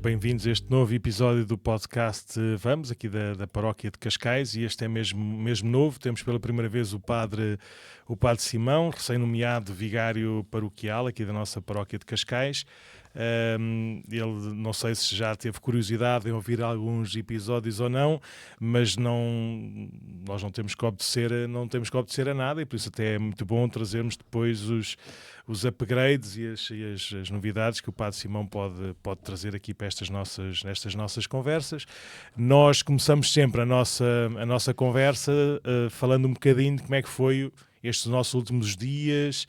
Bem-vindos a este novo episódio do podcast Vamos, aqui da paróquia de Cascais, e este é mesmo novo. Temos pela primeira vez o padre Simão, recém-nomeado vigário paroquial aqui da nossa paróquia de Cascais. Ele, não sei se já teve curiosidade em ouvir alguns episódios ou não, mas nós não temos que obedecer a nada, e por isso até é muito bom trazermos depois os upgrades e as novidades que o padre Simão pode trazer aqui para nestas nossas conversas. Nós começamos sempre a nossa conversa falando um bocadinho de como é que foi estes nossos últimos dias.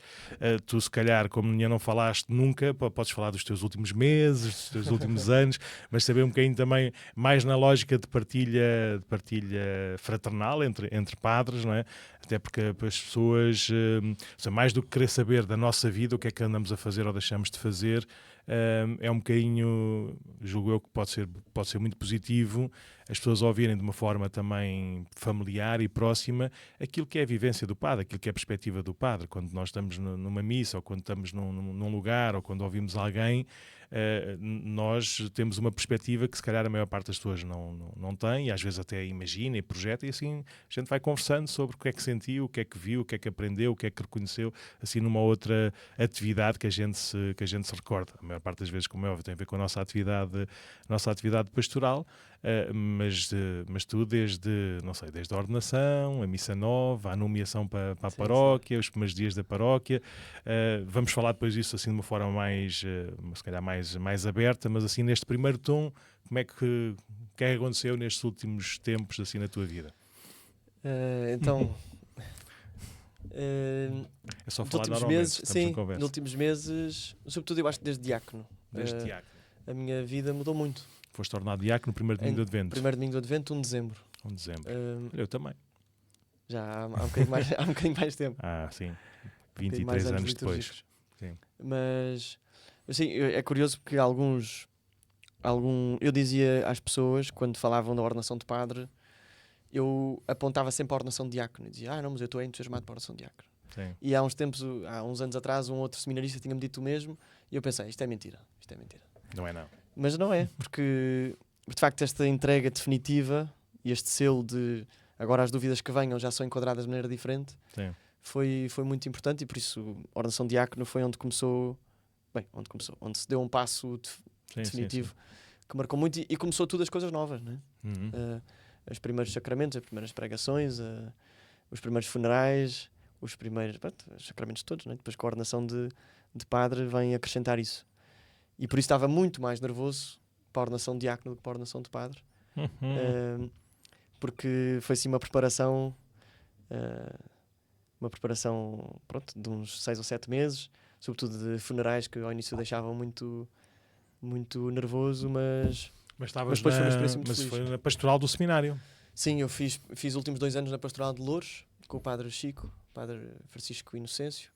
Tu, se calhar, como não falaste nunca, podes falar dos teus últimos meses, dos teus últimos anos, mas saber um bocadinho também mais na lógica de partilha fraternal entre padres, não é? Até porque as pessoas, mais do que querer saber da nossa vida, o que é que andamos a fazer ou deixamos de fazer, é um bocadinho, julgo eu, que pode ser muito positivo as pessoas ouvirem de uma forma também familiar e próxima aquilo que é a vivência do padre, aquilo que é a perspectiva do padre. Quando nós estamos numa missa, ou quando estamos num lugar, ou quando ouvimos alguém, nós temos uma perspectiva que se calhar a maior parte das pessoas não tem, e às vezes até imagina e projeta, e assim a gente vai conversando sobre o que é que sentiu, o que é que viu, o que é que aprendeu, o que é que reconheceu, assim numa outra atividade que a gente se recorda. A maior parte das vezes, como é óbvio, tem a ver com a nossa atividade pastoral, mas tu desde a ordenação, a missa nova, a nomeação para a paróquia, os primeiros dias da paróquia. Vamos falar depois disso assim de uma forma mais, se calhar mais aberta, mas assim neste primeiro tom, como é que aconteceu nestes últimos tempos assim na tua vida? Então, é só nos falar últimos normalmente, meses, estamos em sim, conversa. nos últimos meses, sobretudo eu acho que desde diácono. Diácono. A minha vida mudou muito. Foste tornado diácono no primeiro domingo do Advento. Primeiro domingo do Advento, 1 de dezembro. 1 de dezembro. Eu também. Já há um bocadinho mais tempo. Sim. Um 23 anos depois. Sim. Mas, assim, é curioso porque eu dizia às pessoas, quando falavam da ordenação de padre, eu apontava sempre a ordenação de diácono. Eu dizia, não, mas eu estou entusiasmado para a ordenação de diácono. Sim. E há uns anos atrás, um outro seminarista tinha-me dito o mesmo, e eu pensei, isto é mentira. Não é não. Mas não é, porque de facto esta entrega definitiva e este selo de agora as dúvidas que venham já são enquadradas de maneira diferente, Sim. foi muito importante, e por isso a ordenação de diácono foi onde se deu um passo definitivo, sim. Que marcou muito, e começou tudo as coisas novas, não é? Uhum. Os primeiros sacramentos, as primeiras pregações, os primeiros funerais, os sacramentos todos, não é? Depois com a ordenação de padre vem acrescentar isso. E por isso estava muito mais nervoso para a ordenação de diácono do que para a ordenação de padre. Porque foi sim uma preparação de uns 6 ou 7 meses, sobretudo de funerais que ao início deixavam muito, muito nervoso, mas depois foi uma experiência muito feliz. Foi na pastoral do seminário. Sim, eu fiz os últimos 2 anos na pastoral de Loures, com o padre Chico, o padre Francisco Inocêncio.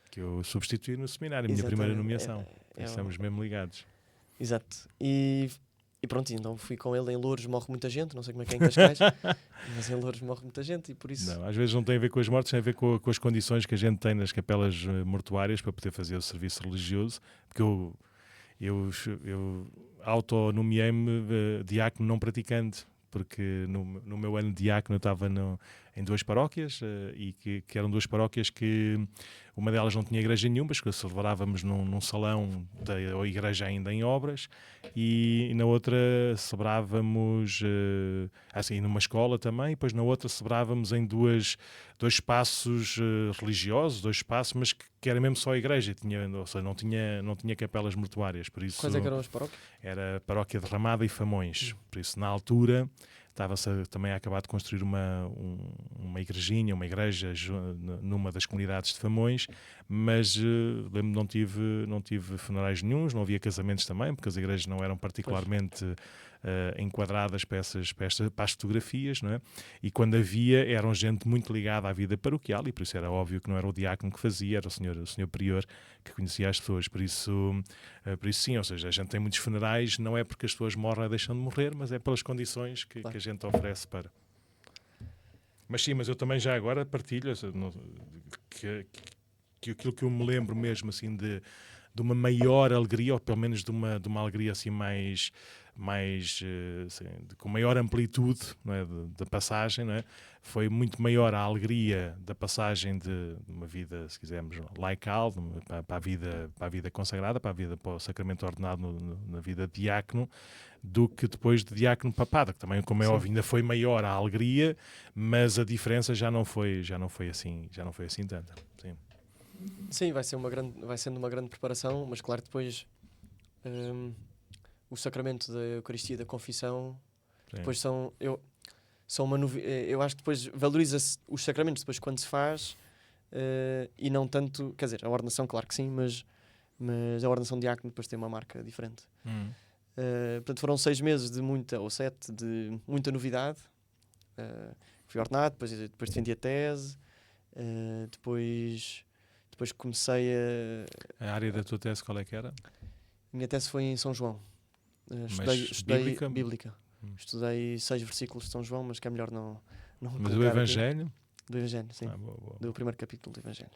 Que eu substituí no seminário, a minha primeira nomeação. Estamos mesmo ligados. Exato. E pronto, então fui com ele. Em Loures morre muita gente, não sei como é que é em Cascais, mas em Loures morre muita gente, e por isso... Não, às vezes não tem a ver com as mortes, tem a ver com as condições que a gente tem nas capelas mortuárias para poder fazer o serviço religioso, porque eu autonomeei-me diácono não praticante, porque no meu ano de diácono eu estava em 2 paróquias, e que eram 2 paróquias que uma delas não tinha igreja nenhuma, mas que celebrávamos num salão da igreja ainda em obras, e na outra celebrávamos assim numa escola também, e depois na outra celebrávamos em dois espaços religiosos, 2 espaços, mas que era mesmo só a igreja, ou seja, não tinha capelas mortuárias. Por isso, quais é que eram as paróquias? Era a paróquia de Ramada e Famões. Por isso, na altura, estava-se também a acabar de construir uma igrejinha, uma igreja numa das comunidades de Famões, mas lembro-me, não tive funerais nenhuns, não havia casamentos também, porque as igrejas não eram particularmente enquadradas para as fotografias, não é? E quando havia, eram gente muito ligada à vida paroquial, e por isso era óbvio que não era o diácono que fazia, era o senhor prior que conhecia as pessoas. Por isso sim, ou seja, a gente tem muitos funerais, não é porque as pessoas morrem ou deixam de morrer, mas é pelas condições que a gente oferece para... Mas sim, mas eu também já agora partilho que aquilo que eu me lembro mesmo assim de uma maior alegria, ou pelo menos de uma alegria assim mais assim, com maior amplitude, não é, da passagem, não é? Foi muito maior a alegria da passagem de uma vida, se quisermos, laical, para a vida consagrada, para o sacramento ordenado na vida de diácono, do que depois de diácono para padre, que também, como é óbvio, ainda foi maior a alegria, mas a diferença já não foi assim tanta. Sim. Sim, vai sendo uma grande preparação, mas claro, depois o sacramento da Eucaristia e da confissão, Sim. depois são uma eu acho que depois valoriza-se os sacramentos depois quando se faz, e não tanto, quer dizer, a ordenação, claro que sim, mas a ordenação de diácono depois tem uma marca diferente. Portanto, foram 6 meses ou 7 de muita novidade. Fui ordenado, depois defendi a tese, depois comecei A área da tua tese qual é que era? A minha tese foi em São João. Estudei Bíblica. Estudei 6 versículos de São João, mas que é melhor não mas o Evangelho? Aqui. Do Evangelho, sim. Boa. Do primeiro capítulo do Evangelho.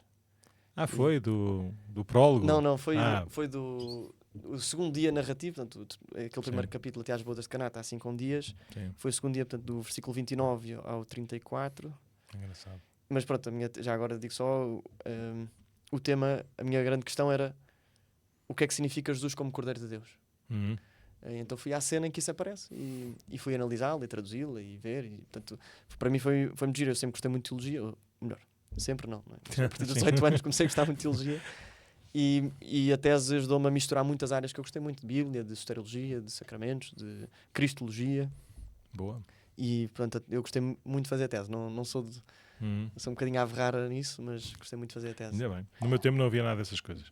Foi do prólogo? Não, foi do segundo dia narrativo, portanto, aquele primeiro capítulo até às bodas de Caná, está assim com dias. Sim. Foi o segundo dia, portanto, do versículo 29 ao 34. Engraçado. Mas pronto, já agora digo só, o tema, a minha grande questão era o que é que significa Jesus como Cordeiro de Deus. Então fui à cena em que isso aparece e fui analisá-la e traduzi-la e ver. E, portanto, para mim foi muito giro. Eu sempre gostei muito de teologia, ou melhor, sempre não é? Mas a partir dos 18 anos comecei a gostar muito de teologia e a tese ajudou-me a misturar muitas áreas que eu gostei muito, de Bíblia, de soteriologia, de sacramentos, de cristologia. Boa. E portanto eu gostei muito de fazer a tese. Não sou de... Sou um bocadinho a averrar nisso, mas gostei muito de fazer a tese. Ainda bem. No meu tempo não havia nada dessas coisas.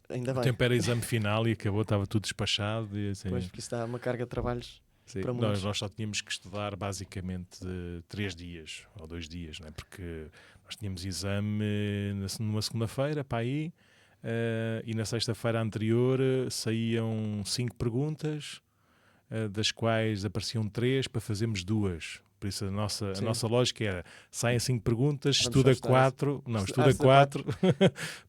Ainda bem. O tempo era exame final e acabou, estava tudo despachado. E assim... Pois, porque isso dá uma carga de trabalhos para muitos. Nós só tínhamos que estudar basicamente 3 dias ou 2 dias, não é? Porque nós tínhamos exame numa segunda-feira para aí, e na sexta-feira anterior saíam 5 perguntas, das quais apareciam 3 para fazermos 2. Por isso a nossa lógica era: saem 5 perguntas, estuda 4, estuda 4,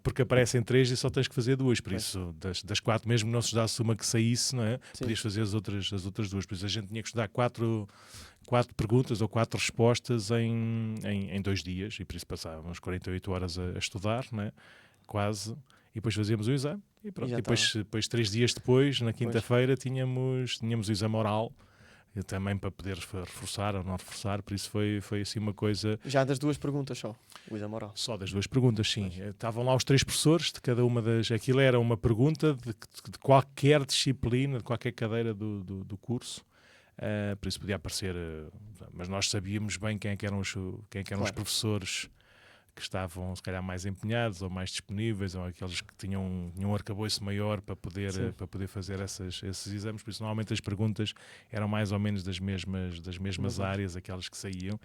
porque aparecem 3 e só tens que fazer 2. Por isso, das 4, mesmo que não se estudasse uma que saísse, não é? Podias fazer as outras 2. Por isso a gente tinha que estudar 4 perguntas ou 4 respostas em 2 dias, e por isso passávamos 48 horas a estudar, não é? Quase. E depois fazíamos o exame e pronto. E depois 3 dias depois, na quinta-feira, tínhamos o exame oral, também para poder reforçar ou não reforçar. Por isso foi assim uma coisa... Já das 2 perguntas só, o exame oral? Só das 2 perguntas, sim. Estavam lá os 3 professores de cada uma das... Aquilo era uma pergunta de qualquer disciplina, de qualquer cadeira do curso. Por isso podia aparecer... mas nós sabíamos bem quem é que eram os professores que estavam, se calhar, mais empenhados ou mais disponíveis, ou aqueles que tinham um arcabouço maior para poder fazer esses exames. Por isso, normalmente, as perguntas eram mais ou menos das mesmas áreas, aquelas que saíam.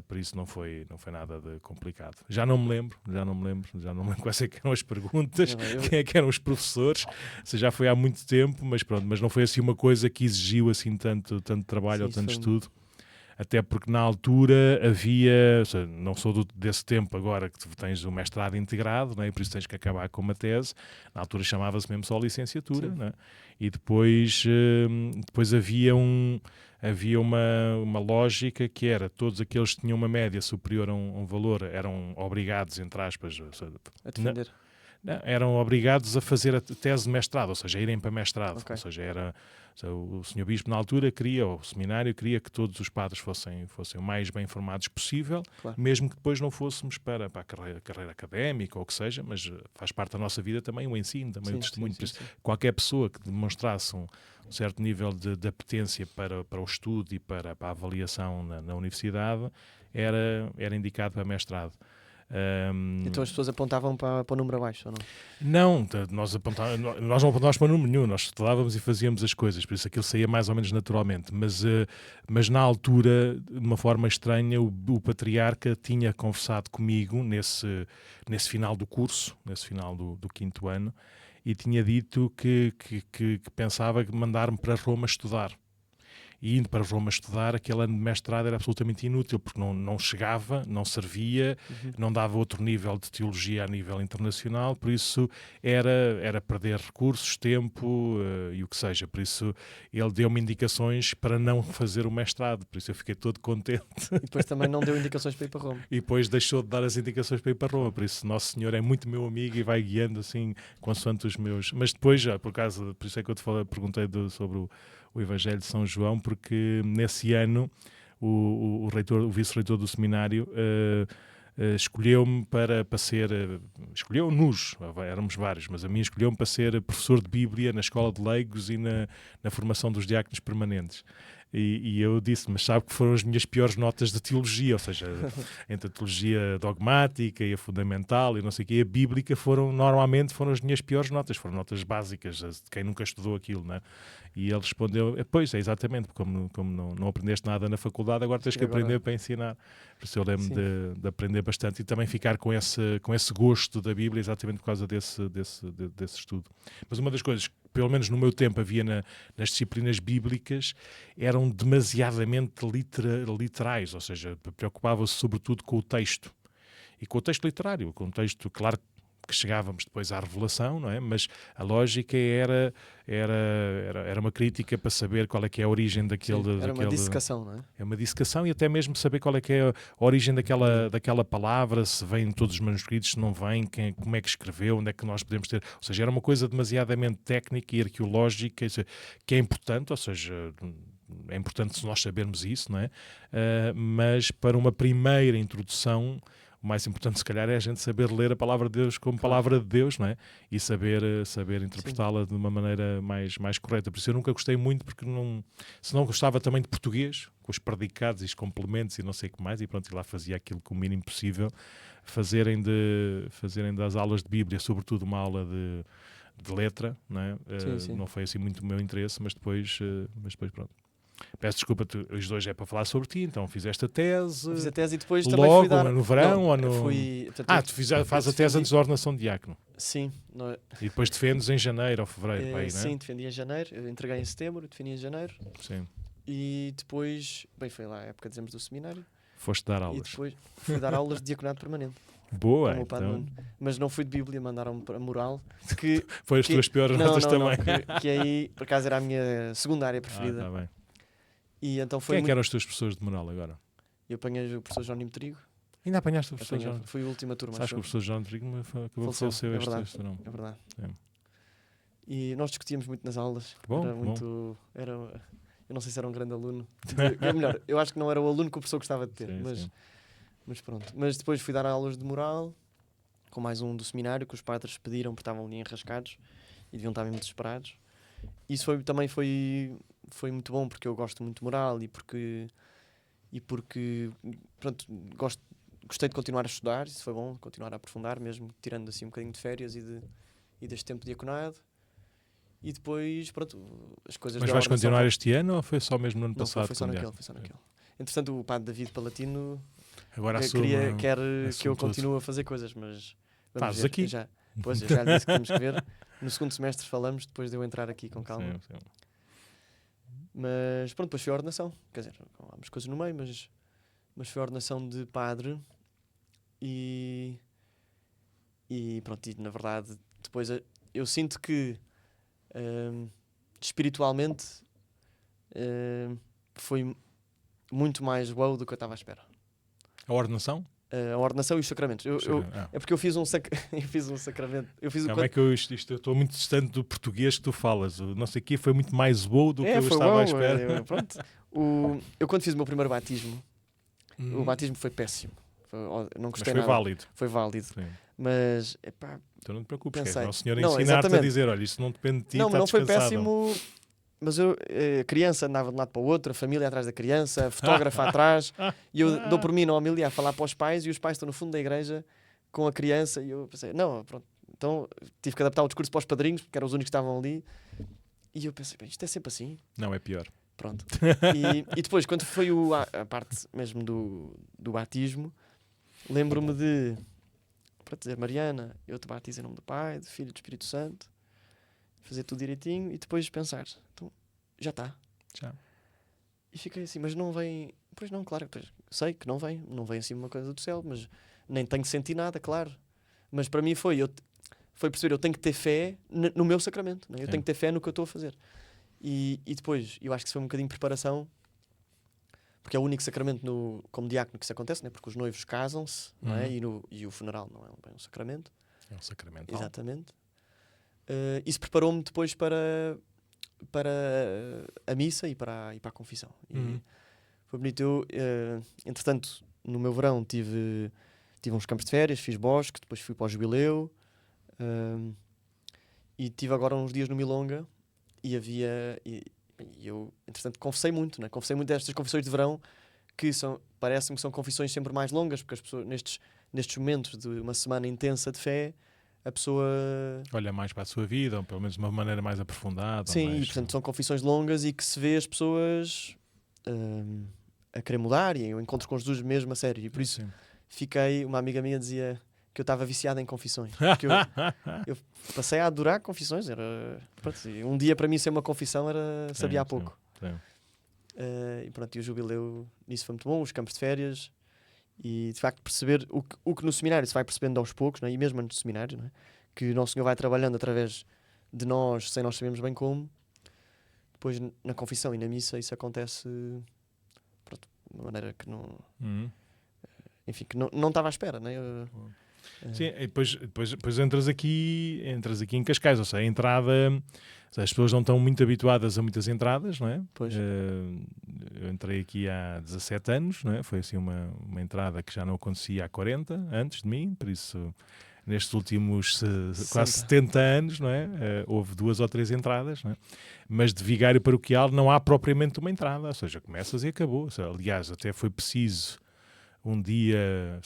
Por isso, não foi nada de complicado. Já não me lembro quais é que eram as perguntas, quem é que eram os professores. Já foi há muito tempo, mas pronto, mas não foi assim uma coisa que exigiu assim tanto trabalho ou tanto estudo. Até porque na altura havia, ou seja, não sou desse tempo agora que tu tens o mestrado integrado, não é? E por isso tens que acabar com uma tese. Na altura chamava-se mesmo só licenciatura, não é? E depois havia uma lógica que era: todos aqueles que tinham uma média superior a um valor eram obrigados, entre aspas, a defender. Eram obrigados a fazer a tese de mestrado, ou seja, a irem para mestrado. Ou seja, o Sr. Bispo na altura o seminário queria que todos os padres fossem o mais bem informados possível, mesmo que depois não fôssemos para a carreira académica ou o que seja, mas faz parte da nossa vida também o ensino, também o testemunho. Sim. Qualquer pessoa que demonstrasse um certo nível de apetência para o estudo e para a avaliação na universidade era indicado para mestrado. Então as pessoas apontavam para o número abaixo, ou não? Não, nós não apontávamos para número nenhum, nós estudávamos e fazíamos as coisas, por isso aquilo saía mais ou menos naturalmente. Mas na altura, de uma forma estranha, o patriarca tinha conversado comigo nesse final do curso, nesse final do 5º ano, e tinha dito que pensava mandar-me para Roma estudar. E indo para Roma estudar, aquele ano de mestrado era absolutamente inútil, porque não chegava, não servia, não dava outro nível de teologia a nível internacional, por isso era perder recursos, tempo e o que seja. Por isso ele deu-me indicações para não fazer o mestrado, por isso eu fiquei todo contente. E depois também não deu indicações para ir para Roma. E depois deixou de dar as indicações para ir para Roma, por isso Nosso Senhor é muito meu amigo e vai guiando assim, consoante os meus... Mas depois, já por isso é que eu te perguntei sobre o Evangelho de São João, porque nesse ano o vice-reitor do seminário escolheu-me para ser... Escolheu-nos, éramos vários, mas a mim escolheu-me para ser professor de Bíblia na escola de leigos e na formação dos diáconos permanentes. E eu disse, mas sabe que foram as minhas piores notas de teologia, ou seja, entre a teologia dogmática e a fundamental e não sei o quê, a bíblica normalmente foram as minhas piores notas, foram notas básicas de quem nunca estudou aquilo, não é? E ele respondeu, pois, é exatamente, como não aprendeste nada na faculdade, agora tens que aprender para ensinar. Por isso eu lembro de aprender bastante e também ficar com esse gosto da Bíblia, exatamente por causa desse estudo. Mas uma das coisas que, pelo menos no meu tempo, havia nas disciplinas bíblicas, eram demasiadamente literais, ou seja, preocupava-se sobretudo com o texto. E com o texto literário, com o texto, claro que chegávamos depois à revelação, não é? Mas a lógica era uma crítica para saber qual é que é a origem daquele... Sim, era uma dissecação, não é? É uma dissecação e até mesmo saber qual é que é a origem daquela palavra, se vem em todos os manuscritos, se não vem, como é que escreveu, onde é que nós podemos ter... Ou seja, era uma coisa demasiadamente técnica e arqueológica, que é importante, ou seja... É importante nós sabermos isso, não é? Mas para uma primeira introdução... O mais importante, se calhar, é a gente saber ler a palavra de Deus como palavra de Deus, não é? E saber interpretá-la de uma maneira mais correta. Por isso eu nunca gostei muito, porque se não gostava também de português, com os predicados e os complementos e não sei o que mais, e pronto, e lá fazia aquilo com o mínimo possível, fazerem das aulas de Bíblia, sobretudo uma aula de letra, não é? Sim. Não foi assim muito o meu interesse, mas depois pronto. Peço desculpa, os dois é para falar sobre ti, então fizeste a tese. Fiz a tese e depois logo, também fui dar... no verão ou no... Portanto, faz a tese antes da ordenação de diácono. Sim. E depois defendes em janeiro ou fevereiro, para aí, não é? Sim, defendi em janeiro, eu entreguei em setembro, defendi em janeiro. Sim. E depois, foi lá a época, dizemos, do seminário. Foste dar aulas. E depois fui dar aulas de diaconato permanente. Boa, então. Mas não fui de Bíblia, mandaram-me para moral. Que, foi as tuas piores notas também. Que aí, por acaso, era a minha segunda área preferida. Tá bem. E então foi Quem é que eram os teus professores de moral agora? Eu apanhei o professor Jónimo Trigo. Ainda apanhaste o professor Jónimo? Fui a última turma. Sabes que o professor Jónimo Trigo acabou de falecer este verão. É verdade. E nós discutíamos muito nas aulas. Bom, eu não sei se era um grande aluno. Melhor, eu acho que não era o aluno que o professor gostava de ter. Sim. Mas pronto. Mas depois fui dar aulas de moral, com mais um do seminário, que os padres pediram porque estavam ali enrascados e deviam estar mesmo desesperados. Isso também foi muito bom, porque eu gosto muito de moral e porque pronto, gostei de continuar a estudar. Isso foi bom, continuar a aprofundar, mesmo tirando assim um bocadinho de férias e deste tempo de diaconado. E depois, pronto, as coisas... Mas vais continuar este ano ou foi só mesmo no ano passado? Foi só naquele. Entretanto, o padre David Palatino agora quer que eu continue a fazer coisas, mas... Fazes aqui. Eu já lhe disse que temos que ver. No segundo semestre falamos, depois de eu entrar aqui com calma. Sim. Mas pronto, depois foi a ordenação. Quer dizer, há umas coisas no meio, mas foi a ordenação de padre. E pronto, e na verdade, depois eu sinto que espiritualmente foi muito mais wow do que eu estava à espera. A ordenação? A ordenação e os sacramentos. É porque eu fiz um sacramento. Eu estou muito distante do português que tu falas. O não sei o quê foi muito mais wow do que eu estava à espera. Pronto. Eu quando fiz o meu primeiro batismo, o batismo foi péssimo. Não gostei nada. Foi válido. Sim. Mas, então não te preocupes, pensei, o Senhor ensinar-te a dizer, olha, isso não depende de ti, não foi péssimo. Mas a criança andava de um lado para o outro, a família atrás da criança, a fotógrafa atrás, e eu dou por mim na homilia a falar para os pais, e os pais estão no fundo da igreja com a criança e eu pensei, não, pronto. Então tive que adaptar o discurso para os padrinhos, porque eram os únicos que estavam ali. E eu pensei, bem, isto é sempre assim. Não, é pior. Pronto. E depois, quando foi a parte mesmo do batismo, lembro-me de, para dizer, Mariana, eu te batizo em nome do Pai, do Filho e do Espírito Santo, fazer tudo direitinho e depois pensar, então, já está. Já. E fiquei assim, mas não vem... Pois não, claro, pois, sei que não vem assim uma coisa do céu, mas nem tenho que sentir nada, claro. Mas para mim foi perceber, eu tenho que ter fé no meu sacramento, né? Eu tenho que ter fé no que eu estou a fazer. E depois, eu acho que isso foi um bocadinho de preparação, porque é o único sacramento como diácono que isso acontece, né? Porque os noivos casam-se, não é? E o funeral não é bem um sacramento. É um sacramento. Exatamente. Isso preparou-me depois para a missa e para a confissão. E foi bonito. Eu, entretanto, no meu verão tive uns campos de férias, fiz bosque, depois fui para o jubileu, e tive agora uns dias no Milonga e eu, entretanto, confessei muito, né? Confessei muito destas confissões de verão, que parece-me que são confissões sempre mais longas, porque as pessoas, nestes momentos de uma semana intensa de fé, a pessoa olha mais para a sua vida, ou pelo menos de uma maneira mais aprofundada. Sim, mais... e portanto são confissões longas e que se vê as pessoas a querer mudar e eu encontro com Jesus mesmo a sério. E por isso uma amiga minha dizia que eu estava viciado em confissões. Porque eu passei a adorar confissões. Pronto, um dia para mim ser uma confissão sabia há pouco. E pronto, e o jubileu nisso foi muito bom, os campos de férias. E de facto perceber o que no seminário se vai percebendo aos poucos, não é? E mesmo antes do seminário, não é? Que o Nosso Senhor vai trabalhando através de nós, sem nós sabermos bem como. Depois na confissão e na missa isso acontece, pronto, de uma maneira que não... Enfim, que não estava à espera, não é? Sim, e depois entras aqui em Cascais, ou seja, a entrada... As pessoas não estão muito habituadas a muitas entradas, não é? Pois. Eu entrei aqui há 17 anos, não é? Foi assim uma entrada que já não acontecia há 40, antes de mim, por isso nestes últimos quase 70 anos, não é? Houve 2 ou 3 entradas, não é? Mas de vigário paroquial não há propriamente uma entrada, ou seja, começas e acabou. Ou seja, aliás, até foi preciso um dia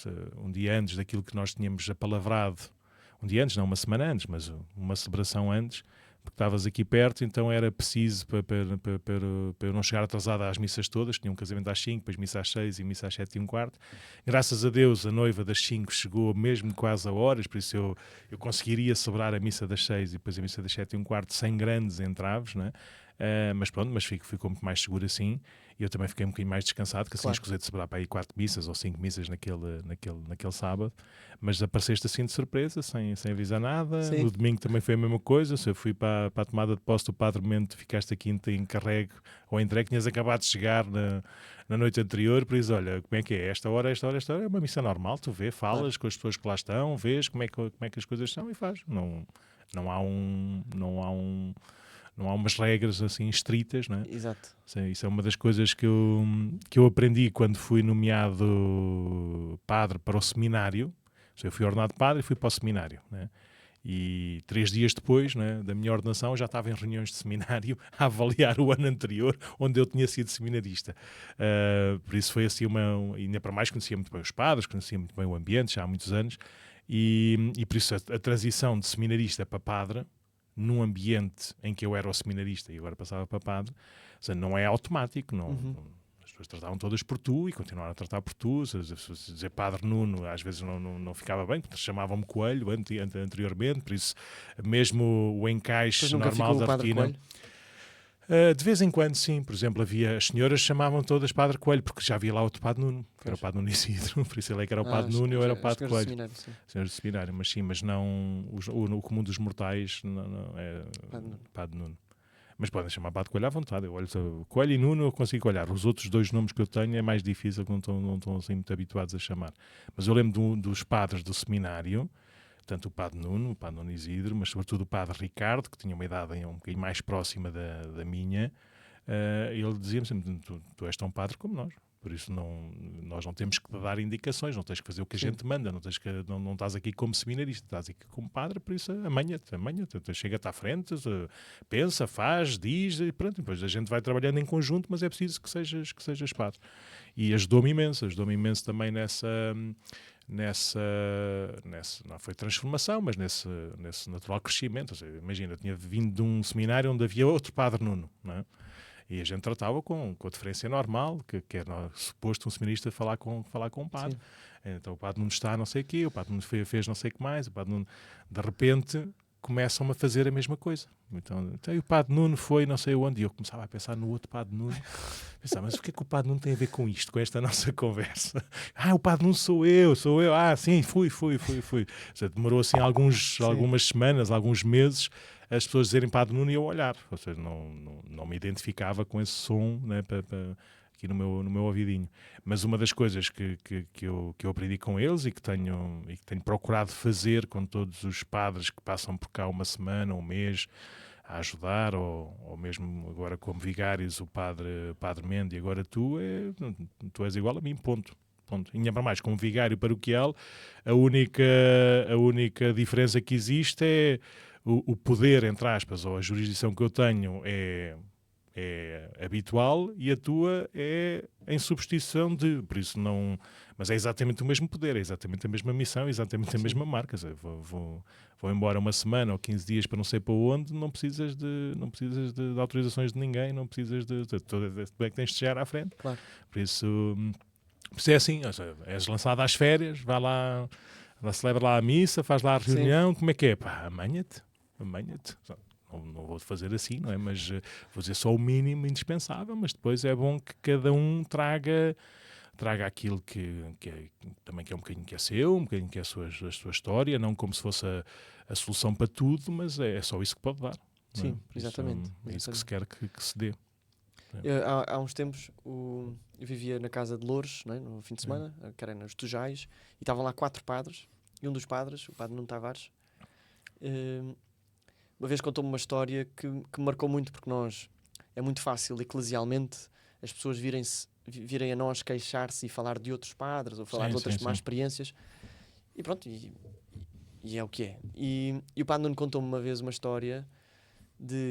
antes daquilo que nós tínhamos apalavrado, um dia antes, não, uma semana antes, mas uma celebração antes, porque estavas aqui perto, então era preciso para eu não chegar atrasado às missas todas. Tinha um casamento às 5, depois missa às 6 e missa às 7:15. Graças a Deus a noiva das 5 chegou mesmo quase a horas, por isso eu conseguiria celebrar a missa das 6 e depois a missa das 7:15 sem grandes entraves, não é? Mas pronto, ficou muito mais seguro assim. E eu também fiquei um bocadinho mais descansado, que assim escusei de celebrar para aí 4 missas ou 5 missas naquele sábado. Mas apareceste assim de surpresa, sem avisar nada. Sim. No domingo também foi a mesma coisa. Se eu fui para a tomada de posse do Padre Mento, ficaste aqui em carrego ou entregue, tinhas acabado de chegar na noite anterior, por isso, olha, como é que é? Esta hora é uma missa normal, tu vês, falas com as pessoas que lá estão, vês como é que as coisas são e faz. Não há umas regras assim estritas, não é? Exato. Isso é uma das coisas que eu aprendi quando fui nomeado padre para o seminário. Eu fui ordenado padre e fui para o seminário, né? E 3 dias depois, né, da minha ordenação, já estava em reuniões de seminário a avaliar o ano anterior, onde eu tinha sido seminarista. Por isso foi assim ainda para mais, conhecia muito bem os padres, conhecia muito bem o ambiente, já há muitos anos, e por isso a transição de seminarista para padre, num ambiente em que eu era o seminarista e agora passava para padre, ou seja, não é automático, as pessoas tratavam todas por tu e continuaram a tratar por tu. Dizer Padre Nuno às vezes não ficava bem, porque chamavam-me Coelho anteriormente, por isso mesmo o encaixe normal da rotina. De vez em quando, sim. Por exemplo, as senhoras chamavam todas Padre Coelho, porque já havia lá outro Padre Nuno, que era o Padre Nuno Isidro, por isso ele é que era o Padre Nuno e eu era o Padre Coelho. Senhores de seminário, mas sim, mas não o comum dos mortais não é Padre Nuno. Mas podem chamar Padre Coelho à vontade. Eu olho Coelho e Nuno, eu consigo olhar. Os outros 2 nomes que eu tenho é mais difícil, que não estão assim muito habituados a chamar. Mas eu lembro dos padres do seminário, tanto o Padre Nuno Isidro, mas sobretudo o Padre Ricardo, que tinha uma idade um bocadinho mais próxima da minha, ele dizia-me sempre, tu és tão padre como nós. Por isso nós não temos que dar indicações, não tens que fazer o que a gente manda, não estás aqui como seminarista, estás aqui como padre, por isso amanhã-te, chega-te à frente, pensa, faz, diz, e pronto, depois a gente vai trabalhando em conjunto, mas é preciso que sejas padre. E ajudou-me imenso também nessa não foi transformação, mas nesse natural crescimento. Ou seja, imagina, eu tinha vindo de um seminário onde havia outro Padre Nuno, não é? E a gente tratava com a diferença normal, que é suposto um seminarista falar com um padre. Sim. Então o padre Nuno está não sei o quê, o padre Nuno fez não sei o que mais, o padre Nuno, de repente, começam a fazer a mesma coisa. Então o padre Nuno foi não sei onde, e eu começava a pensar no outro padre Nuno. Pensava, mas o que é que o padre Nuno tem a ver com isto, com esta nossa conversa? O padre Nuno sou eu. Sim, fui. Já demorou assim algumas semanas, alguns meses, as pessoas dizerem Padre Nuno e eu olhar. Ou seja, não me identificava com esse som, né, aqui no meu ouvidinho. Mas uma das coisas que eu aprendi com eles e que tenho procurado fazer com todos os padres que passam por cá uma semana, um mês, a ajudar, ou mesmo agora como vigários, o padre Mendes, e agora tu és igual a mim, ponto. E ainda para mais, como vigário paroquial, a única diferença que existe é o poder, entre aspas, ou a jurisdição que eu tenho é habitual e a tua é em substituição de, por isso não, mas é exatamente o mesmo poder, é exatamente a mesma missão, é exatamente a mesma marca. Vou embora uma semana ou 15 dias para não sei para onde, não precisas de autorizações de ninguém, não precisas tu é que tens de chegar à frente. Claro. Por isso é assim, és lançado às férias, vai lá, celebra lá a missa, faz lá a reunião. Sim. Como é que é? Amanha-te. Não vou fazer assim, não é? Mas vou dizer só o mínimo indispensável, mas depois é bom que cada um traga aquilo que também que é um bocadinho que é seu, um bocadinho que é a sua história, não como se fosse a solução para tudo, mas é só isso que pode dar. Sim, exatamente. É isso que se quer que se dê. Há uns tempos eu vivia na casa de Loures, não é? No fim de semana, que era nos Tujais, e estavam lá 4 padres, e um dos padres, o padre Nuno Tavares, uma vez contou-me uma história que me marcou muito, porque é muito fácil, eclesialmente, as pessoas virem a nós queixar-se e falar de outros padres, ou falar de outras más experiências, e pronto, e é o que é. E o padre Nuno contou-me uma vez uma história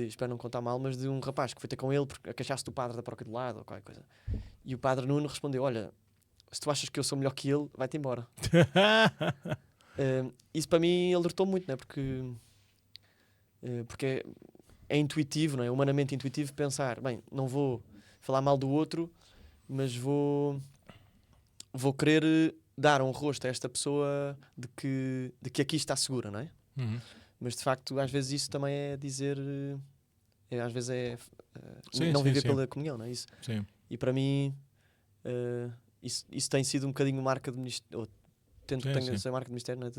espero não contar mal, mas de um rapaz que foi ter com ele porque a queixasse do padre da paróquia do lado ou qualquer coisa. E o padre Nuno respondeu, olha, se tu achas que eu sou melhor que ele, vai-te embora. Isso para mim alertou muito, não é? Porque é intuitivo, não é? Humanamente intuitivo pensar, bem, não vou falar mal do outro, mas vou querer dar um rosto a esta pessoa de que aqui está segura, não é? Uhum. Mas de facto, às vezes isso também é dizer, às vezes não viver pela comunhão, não é isso? Sim. E para mim, isso tem sido um bocadinho marca de ministério, ou tento que tenha essa marca de ministério, não é?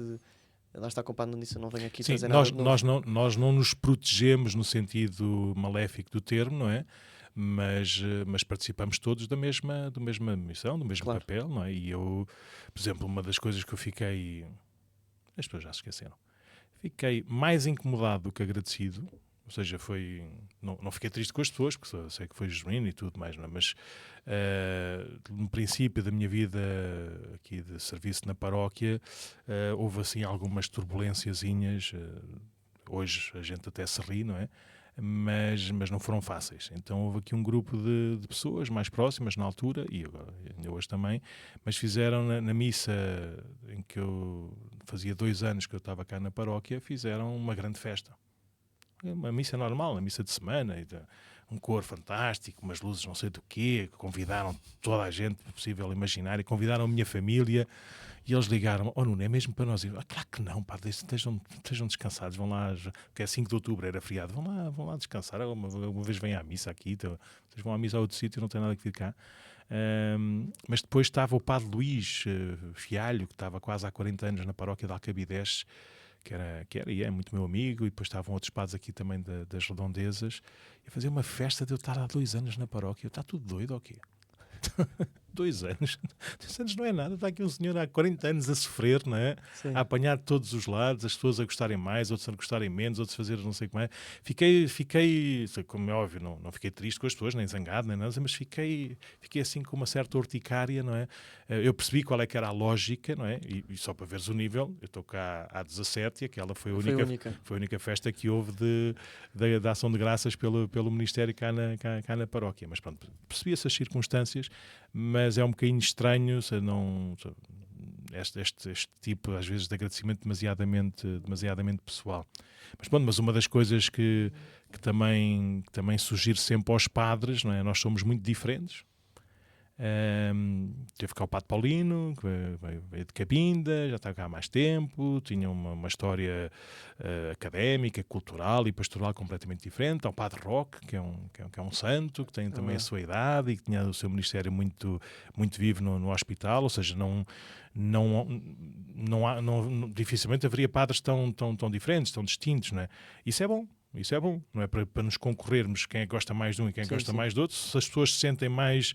Lá está comparado nisso, eu não venho aqui trazer nada de novo. Nós não nos protegemos no sentido maléfico do termo, não é? Mas participamos todos da mesma missão, do mesmo papel, não é? E eu, por exemplo, uma das coisas que eu fiquei, as pessoas já se esqueceram, fiquei mais incomodado do que agradecido, ou seja, não fiquei triste com as pessoas, porque sei que foi genuíno e tudo mais, não é? Mas no princípio da minha vida aqui de serviço na paróquia, houve assim algumas turbulênciazinhas, hoje a gente até se ri, não é? Mas não foram fáceis. Então houve aqui um grupo de pessoas mais próximas na altura, e agora, hoje também, mas fizeram na missa em que eu fazia 2 anos que eu estava cá na paróquia, fizeram uma grande festa. Uma missa normal, uma missa de semana, um coro fantástico, umas luzes não sei do quê, convidaram toda a gente possível imaginar, e convidaram a minha família, e eles ligaram, Nuno, é mesmo para nós? Claro que não, pá, estejam descansados, vão lá, porque é 5 de outubro, era feriado, vão lá descansar, uma vez vêm à missa aqui, vocês vão à missa a outro sítio, não tem nada que vir cá. Mas depois estava o padre Luís Fialho, que estava quase há 40 anos na paróquia de Alcabidez, que era e é muito meu amigo, e depois estavam outros padres aqui também das redondezas, e a fazer uma festa de eu estar há 2 anos na paróquia. Está tudo doido ou quê? 2 anos. 2 anos não é nada. Está aqui um senhor há 40 anos a sofrer, não é? Sim. A apanhar de todos os lados, as pessoas a gostarem mais, outros a gostarem menos, outros a fazer não sei como é. Fiquei, como é óbvio, não fiquei triste com as pessoas, nem zangado, nem nada, mas fiquei assim com uma certa urticária, não é? Eu percebi qual é que era a lógica, não é? E só para veres o nível, eu estou cá há 17 e aquela foi a única festa que houve da ação de graças pelo Ministério cá na paróquia. Mas pronto, percebi essas circunstâncias, mas é um bocadinho estranho este tipo, às vezes, de agradecimento demasiadamente pessoal. Mas uma das coisas que também sugiro sempre aos padres, não é? Nós somos muito diferentes. Teve cá o Padre Paulino, que veio de Cabinda, já está cá há mais tempo, tinha uma história académica, cultural e pastoral completamente diferente. Há o Padre Roque, que é um santo, que tem também a sua idade e que tinha o seu ministério muito, muito vivo no hospital, ou seja, dificilmente haveria padres tão diferentes, tão distintos, não é? Isso é bom, não é para nos concorrermos quem é que gosta mais de um e quem é que gosta mais do outro. Se as pessoas se sentem mais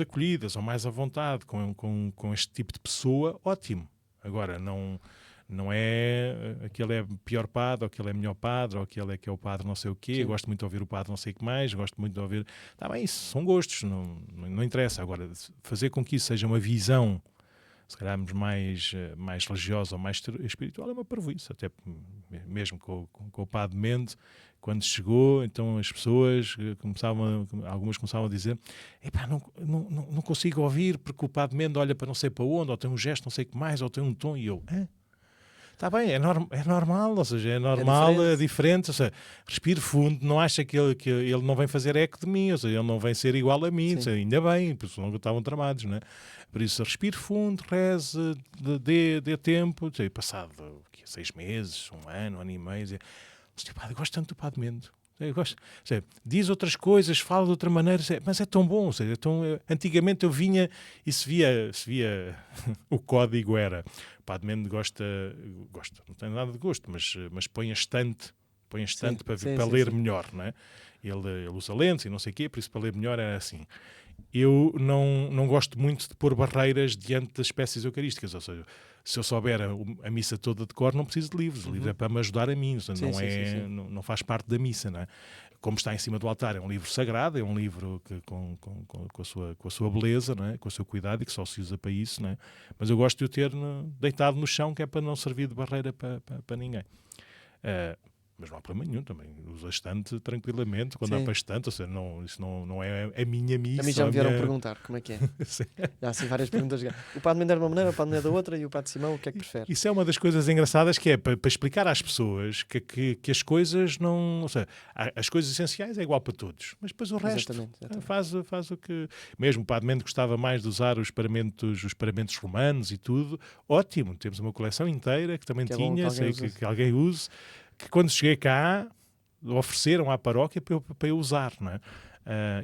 acolhidas ou mais à vontade com este tipo de pessoa, ótimo. Agora, não é aquele é pior padre, ou aquele é melhor padre, ou aquele é que é o padre não sei o quê. Gosto muito de ouvir o padre não sei o que mais, gosto muito de ouvir... Está bem, isso são gostos, não interessa. Agora, fazer com que isso seja uma visão, se calhar mais religiosa ou mais espiritual, é uma parvoíce. Até mesmo com o Padre Mendes, quando chegou, então as pessoas algumas começavam a dizer: epá, não consigo ouvir porque o Padre Mendes olha para não sei para onde, ou tem um gesto não sei o que mais, ou tem um tom, e eu... Está bem, é normal, ou seja, é normal, é diferente, ou seja, respire fundo, não acha que ele não vem fazer eco de mim, ou seja, ele não vem ser igual a mim, seja, ainda bem, porque senão estavam tramados, não é? Por isso, respire fundo, reze, dê tempo, sei, passado 6 meses, 1 ano, 1 ano e meio, eu gosto tanto do Padre Mendes. Eu gosto, seja, diz outras coisas, fala de outra maneira, mas é tão bom. Seja, antigamente eu vinha e se via o código era: o Padre Mendes gosta, não tem nada de gosto, mas põe a estante para ler melhor, não é? Ele usa lentes e não sei o quê, por isso para ler melhor era assim. Eu não gosto muito de pôr barreiras diante das espécies eucarísticas, ou seja, se eu souber a missa toda de cor, não preciso de livros. O livro é para me ajudar a mim, não faz parte da missa, não é? Como está em cima do altar, é um livro sagrado, é um livro com a sua beleza, não é? Com o seu cuidado, e que só se usa para isso, não é? Mas eu gosto de o ter deitado no chão, que é para não servir de barreira para ninguém. Mas não há problema nenhum, também uso a estante tranquilamente, quando há para estante, ou seja, isso não é a minha missa. A mim já me vieram perguntar como é que é. Já assim várias perguntas. O Padre Mendes é de uma maneira, o Padre Mendes é da outra, e o Padre Simão o que é que prefere? Isso é uma das coisas engraçadas, que é para explicar às pessoas que as coisas não... Ou seja, as coisas essenciais é igual para todos, mas depois o resto exatamente. Faz o que... Mesmo o Padre Mendes gostava mais de usar os paramentos romanos e tudo. Ótimo, temos uma coleção inteira que também tinha, que alguém use. Que quando cheguei cá ofereceram à paróquia para eu usar, não é?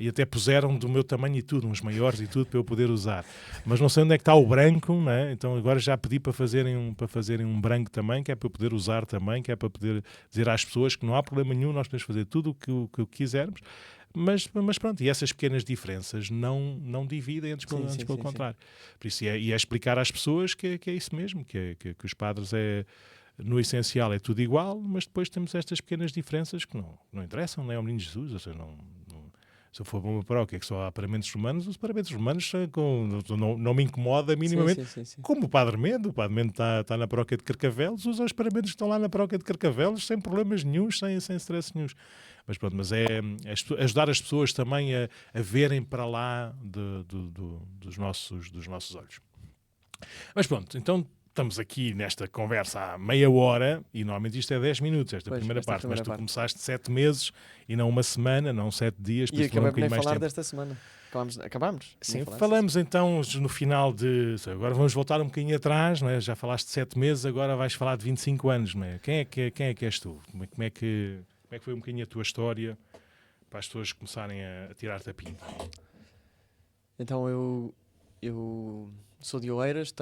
E até puseram do meu tamanho e tudo, uns maiores e tudo, para eu poder usar. Mas não sei onde é que está o branco, não é? Então agora já pedi para fazerem um branco também, que é para eu poder usar também, que é para poder dizer às pessoas que não há problema nenhum, nós podemos fazer tudo o que quisermos. Mas pronto, e essas pequenas diferenças não dividem, antes pelo contrário. Por isso, é explicar às pessoas que é isso mesmo, que os padres no essencial é tudo igual, mas depois temos estas pequenas diferenças que não interessam, não é ao Menino Jesus. Ou seja, se eu for para uma paróquia que só há paramentos romanos, os paramentos romanos não me incomoda minimamente. Sim. Como o Padre Mendes está na paróquia de Carcavelos, usa os paramentos que estão lá na paróquia de Carcavelos sem problemas nenhuns, sem stress nenhuns. Mas pronto, mas é ajudar as pessoas também a verem para lá dos nossos olhos. Mas pronto, então estamos aqui nesta conversa há meia hora e normalmente isto é 10 minutos, esta primeira parte, mas tu começaste 7 meses e não uma semana, não 7 dias. E acabei por nem falar desta semana. Acabámos? Sim, falamos então no final de... Agora vamos voltar um bocadinho atrás, não é? Já falaste de 7 meses, agora vais falar de 25 anos, não é? Quem é que és tu? Como é que foi um bocadinho a tua história para as pessoas começarem a tirar-te a pinta? Então eu sou de Oeiras,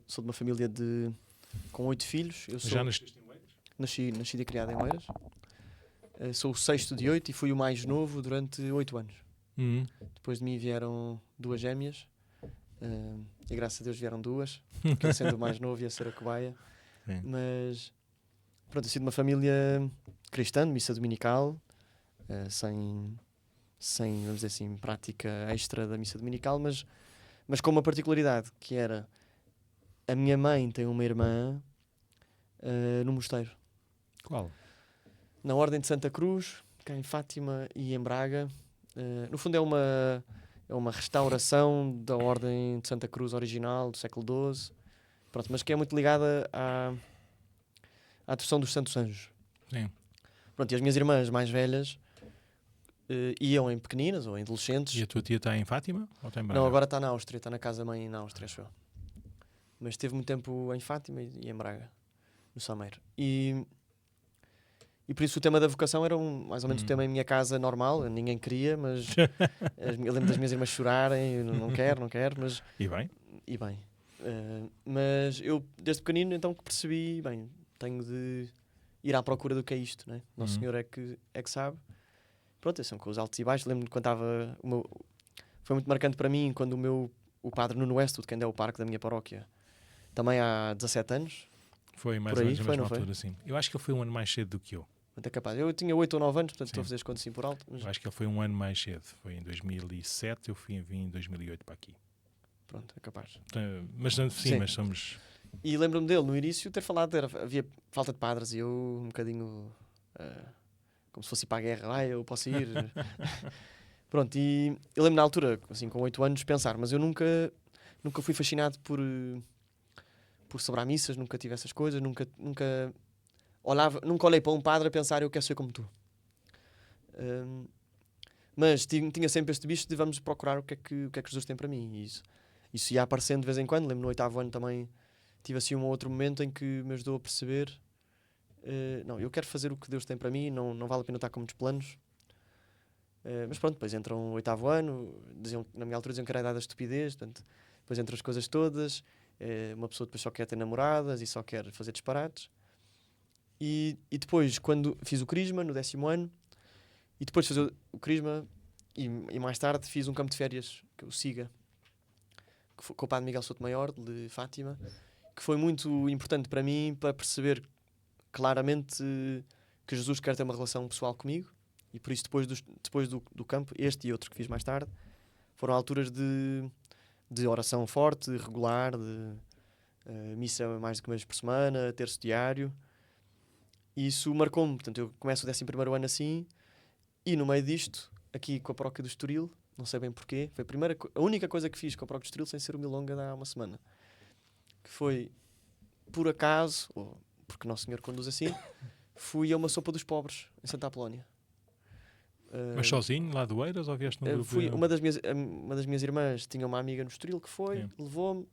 sou de uma família com 8 filhos. Já nasceste em Oeiras? Nasci e criado em Oeiras. Sou o 6º de 8 e fui o mais novo durante 8 anos. Depois de mim vieram 2 gêmeas. E graças a Deus vieram 2, porque eu sendo o mais novo ia ser a cobaia. Sim. Mas pronto, eu sou de uma família cristã, de missa dominical, sem, vamos dizer assim, prática extra da missa dominical, mas com uma particularidade, que era a minha mãe tem uma irmã no mosteiro. Qual? Na Ordem de Santa Cruz, cá em Fátima e em Braga. No fundo é uma restauração da Ordem de Santa Cruz original, do século XII, pronto, mas que é muito ligada à devoção dos Santos Anjos. Sim. Pronto, e as minhas irmãs mais velhas iam em pequeninas ou em adolescentes. E a tua tia está em Fátima ou está em Braga? Não, agora está na Áustria, está na casa-mãe na Áustria, acho eu. Mas esteve muito tempo em Fátima e em Braga, no Sameiro. E por isso o tema da vocação era mais ou menos o tema em minha casa normal. Ninguém queria, mas eu lembro das minhas irmãs chorarem, não quero, mas... E bem? E bem. Mas eu, desde pequenino, então que percebi, bem, tenho de ir à procura do que é isto, né? Nosso Senhor é que sabe. Pronto, são com os altos e baixos. Lembro-me quando estava... Foi muito marcante para mim quando o padre Nuno Westwood, que ainda é o parque da minha paróquia, também há 17 anos. Foi mais Por ou aí, menos na foi, mesma não foi? altura, sim. Eu acho que ele foi um ano mais cedo do que eu. Até capaz. Eu tinha 8 ou 9 anos, portanto Sim. estou a fazer as contas assim por alto. Mas Eu acho que ele foi um ano mais cedo. Foi em 2007, eu vim em 2008 para aqui. pronto, é capaz. Mas sim, mas somos... E lembro-me dele, no início, ter falado, havia falta de padres e eu um bocadinho como se fosse ir para a guerra, eu posso ir. Pronto, e eu lembro na altura, assim, com 8 anos, pensar, mas eu nunca fui fascinado por celebrar missas, nunca tive essas coisas, nunca olhei para um padre a pensar, eu quero ser como tu. Mas tinha sempre este bicho de vamos procurar o que é que Jesus tem para mim. E isso ia aparecendo de vez em quando. Lembro no 8º ano também tive assim um outro momento em que me ajudou a perceber não, eu quero fazer o que Deus tem para mim, não vale a pena estar com muitos planos. Mas pronto, depois entra um 8º ano, na minha altura diziam que era a idade da estupidez, portanto, depois entram as coisas todas, uma pessoa depois só quer ter namoradas e só quer fazer disparates. E depois, quando fiz o Crisma, no 10º ano, e depois de fazer o Crisma, e mais tarde fiz um campo de férias, que é o SIGA, que foi com o padre Miguel Sotomayor, de Fátima, que foi muito importante para mim, para perceber claramente que Jesus quer ter uma relação pessoal comigo, e por isso depois do campo, este e outro que fiz mais tarde, foram alturas de oração forte, regular, de missa mais do que uma vez por semana, terço diário, e isso marcou-me. Portanto, eu começo o 11º ano assim, e no meio disto, aqui com a paróquia do Estoril, não sei bem porquê, foi a única coisa que fiz com a paróquia do Estoril sem ser o Milonga há uma semana, que foi, por acaso, ou porque Nosso Senhor conduz assim, fui a uma sopa dos pobres, em Santa Apolónia. Mas sozinho, lá do Eiras, ou vieste num grupo? Uma das minhas irmãs tinha uma amiga no Estoril que foi, levou-me,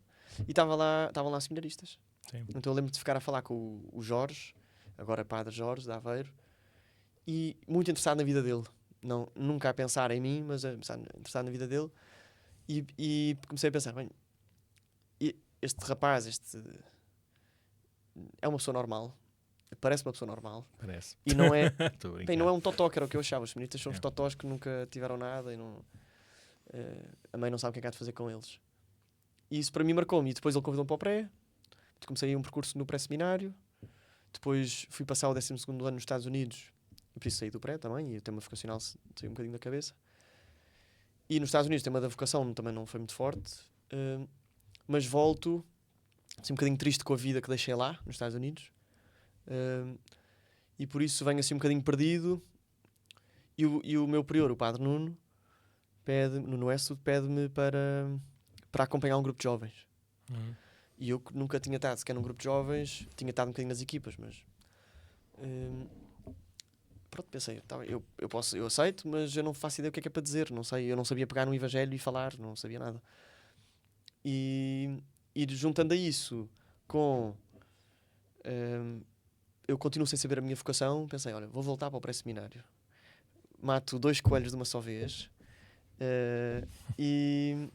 e estavam lá seminaristas. Sim. Então eu lembro de ficar a falar com o Jorge, agora padre Jorge, de Aveiro, e muito interessado na vida dele. Nunca a pensar em mim, mas interessado na vida dele. E comecei a pensar, bem, este rapaz, é uma pessoa normal. Parece uma pessoa normal. Parece. E não é, bem, não é um totó, que era o que eu achava. Os feministas são os totós que nunca tiveram nada e a mãe não sabe o que é que há de fazer com eles. E isso para mim marcou-me. E depois ele convidou-me para o pré. Comecei um percurso no pré-seminário. Depois fui passar o 12º ano nos Estados Unidos. E por isso saí do pré também. E o tema vocacional saiu um bocadinho da cabeça. E nos Estados Unidos o tema da vocação também não foi muito forte. Mas volto assim, um bocadinho triste com a vida que deixei lá, nos Estados Unidos. E por isso venho assim um bocadinho perdido. E o meu prior, o padre Nuno Westwood, pede-me para acompanhar um grupo de jovens. E eu nunca tinha estado sequer num grupo de jovens, tinha estado um bocadinho nas equipas, mas pronto, pensei, eu aceito, mas eu não faço ideia o que é para dizer, não sei, eu não sabia pegar no Evangelho e falar, não sabia nada. E juntando a isso com eu continuo sem saber a minha vocação, pensei, olha, vou voltar para o pré-seminário, mato 2 coelhos de uma só vez, e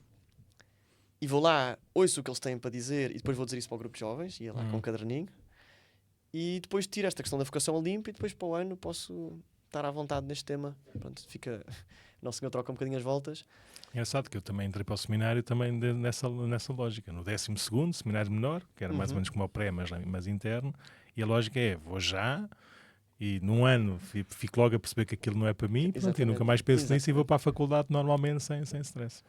vou lá, ouço o que eles têm para dizer, e depois vou dizer isso para o grupo de jovens, ia lá com um caderninho, e depois tiro esta questão da vocação a limpo, e depois para o ano posso estar à vontade neste tema. Pronto, fica Nosso Senhor troca um bocadinho as voltas. É engraçado que eu também entrei para o seminário também nessa lógica. No 12º, seminário menor, que era mais ou menos como o pré, mas interno, e a lógica é, vou já, e num ano fico logo a perceber que aquilo não é para mim, pronto, e nunca mais penso nisso e vou para a faculdade normalmente sem stress.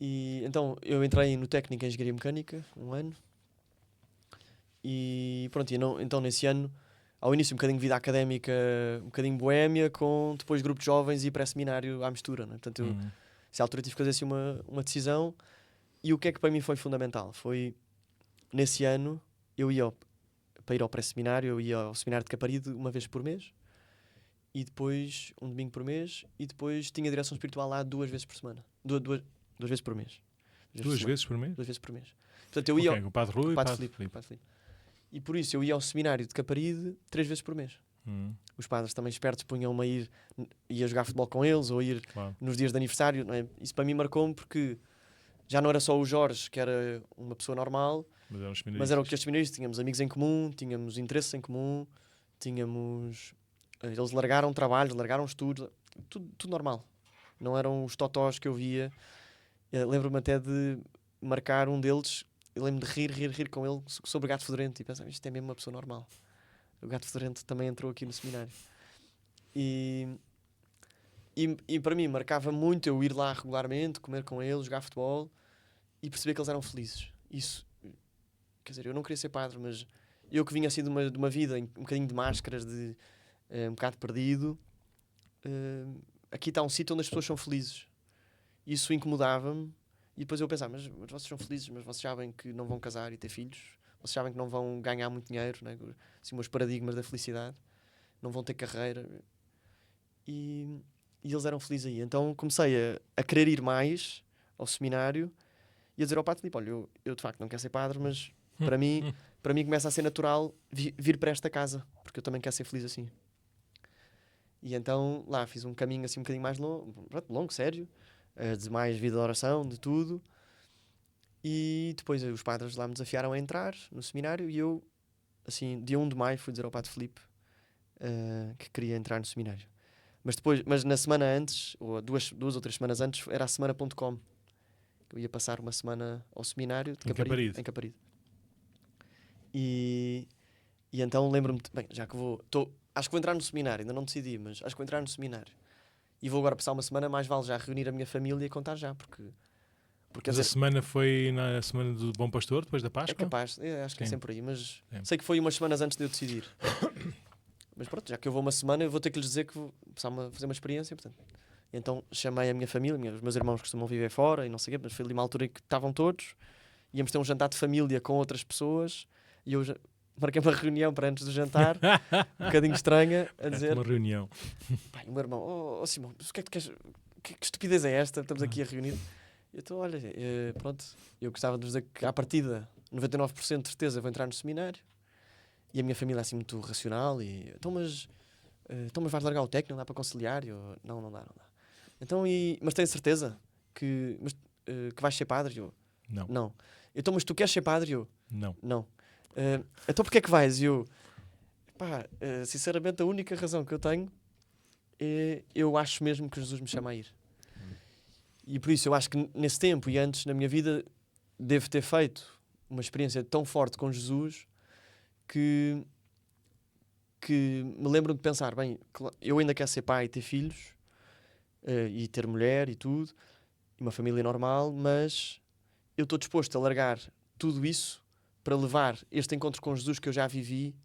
E então eu entrei no técnico em Engenharia Mecânica, um ano, e pronto, então nesse ano, ao início um bocadinho de vida académica, um bocadinho boémia, com depois grupo de jovens e pré-seminário à mistura, né? Portanto, nessa altura tive que fazer assim uma decisão, e o que é que para mim foi fundamental? Foi, nesse ano, para ir ao pré-seminário, eu ia ao seminário de Caparide uma vez por mês, e depois um domingo por mês, e depois tinha direção espiritual lá 2 vezes por semana. 2 vezes por mês. 2 vezes por mês? 2 vezes por mês. Portanto, eu ia o Padre Rui e o Padre Filipe. E por isso eu ia ao seminário de Caparide 3 vezes por mês. Os padres também espertos punham-me a ir jogar futebol com eles, ou ir nos dias de aniversário. Não é? Isso para mim marcou-me porque já não era só o Jorge, que era uma pessoa normal, mas era o que estes seminaristas. Tínhamos amigos em comum, tínhamos interesses em comum, eles largaram trabalhos, largaram estudos, tudo normal. Não eram os totós que eu via. Lembro-me até de marcar um deles. Eu lembro de rir com ele sobre o gato fedorento e pensava, isto é mesmo uma pessoa normal. O gato fedorento também entrou aqui no seminário. E para mim marcava muito eu ir lá regularmente, comer com eles, jogar futebol e perceber que eles eram felizes. Isso, quer dizer, eu não queria ser padre, mas eu que vinha assim de uma vida um bocadinho de máscaras, um bocado perdido, aqui está um sítio onde as pessoas são felizes. Isso incomodava-me. E depois eu pensava, mas vocês são felizes, mas vocês sabem que não vão casar e ter filhos, vocês sabem que não vão ganhar muito dinheiro, né? Assim, meus paradigmas da felicidade, não vão ter carreira. E eles eram felizes aí. Então comecei a querer ir mais ao seminário e a dizer ao Padre Filipe, olha, eu de facto não quero ser padre, mas para mim começa a ser natural vir para esta casa, porque eu também quero ser feliz assim. E então lá fiz um caminho assim um bocadinho mais longo, sério, de mais vida de oração, de tudo. E depois os padres lá me desafiaram a entrar no seminário e eu, assim, dia 1 de maio, fui dizer ao Padre Filipe que queria entrar no seminário. Mas na semana antes, ou duas ou 3 semanas antes, era a semana.com. Eu ia passar uma semana ao seminário de Caparide, em Caparide. E então lembro-me, bem, já que acho que vou entrar no seminário, ainda não decidi, mas acho que vou entrar no seminário. E vou agora passar uma semana, mais vale já reunir a minha família e contar já, porque mas a semana foi na semana do Bom Pastor, depois da Páscoa? É capaz, acho que é sempre aí, mas sei que foi umas semanas antes de eu decidir. Mas pronto, já que eu vou uma semana, eu vou ter que lhes dizer que vou fazer uma experiência, portanto. Então chamei a minha família, os meus irmãos costumam viver fora e não sei o quê, mas foi ali uma altura em que estavam todos, íamos ter um jantar de família com outras pessoas e eu marquei uma reunião para antes do jantar, um bocadinho estranha, a dizer... Uma reunião. Pai, o meu irmão, Simão, o que é que tu queres? Que estupidez é esta? Estamos aqui a reunir. Então, olha, pronto, eu gostava de dizer que à partida, 99% de certeza vou entrar no seminário. E a minha família é assim muito racional e... Então, mas vais largar o técnico, não dá para conciliar? Eu, não dá. Então, mas tens certeza que vais ser padre? Eu, não. Então, mas tu queres ser padre? Eu, não. Então porquê é que vais? E eu, sinceramente a única razão que eu tenho é eu acho mesmo que Jesus me chama a ir. E por isso eu acho que nesse tempo e antes na minha vida devo ter feito uma experiência tão forte com Jesus que me lembro de pensar, bem, eu ainda quero ser pai e ter filhos e ter mulher e tudo, e uma família normal, mas eu estou disposto a largar tudo isso para levar este encontro com Jesus que eu já vivi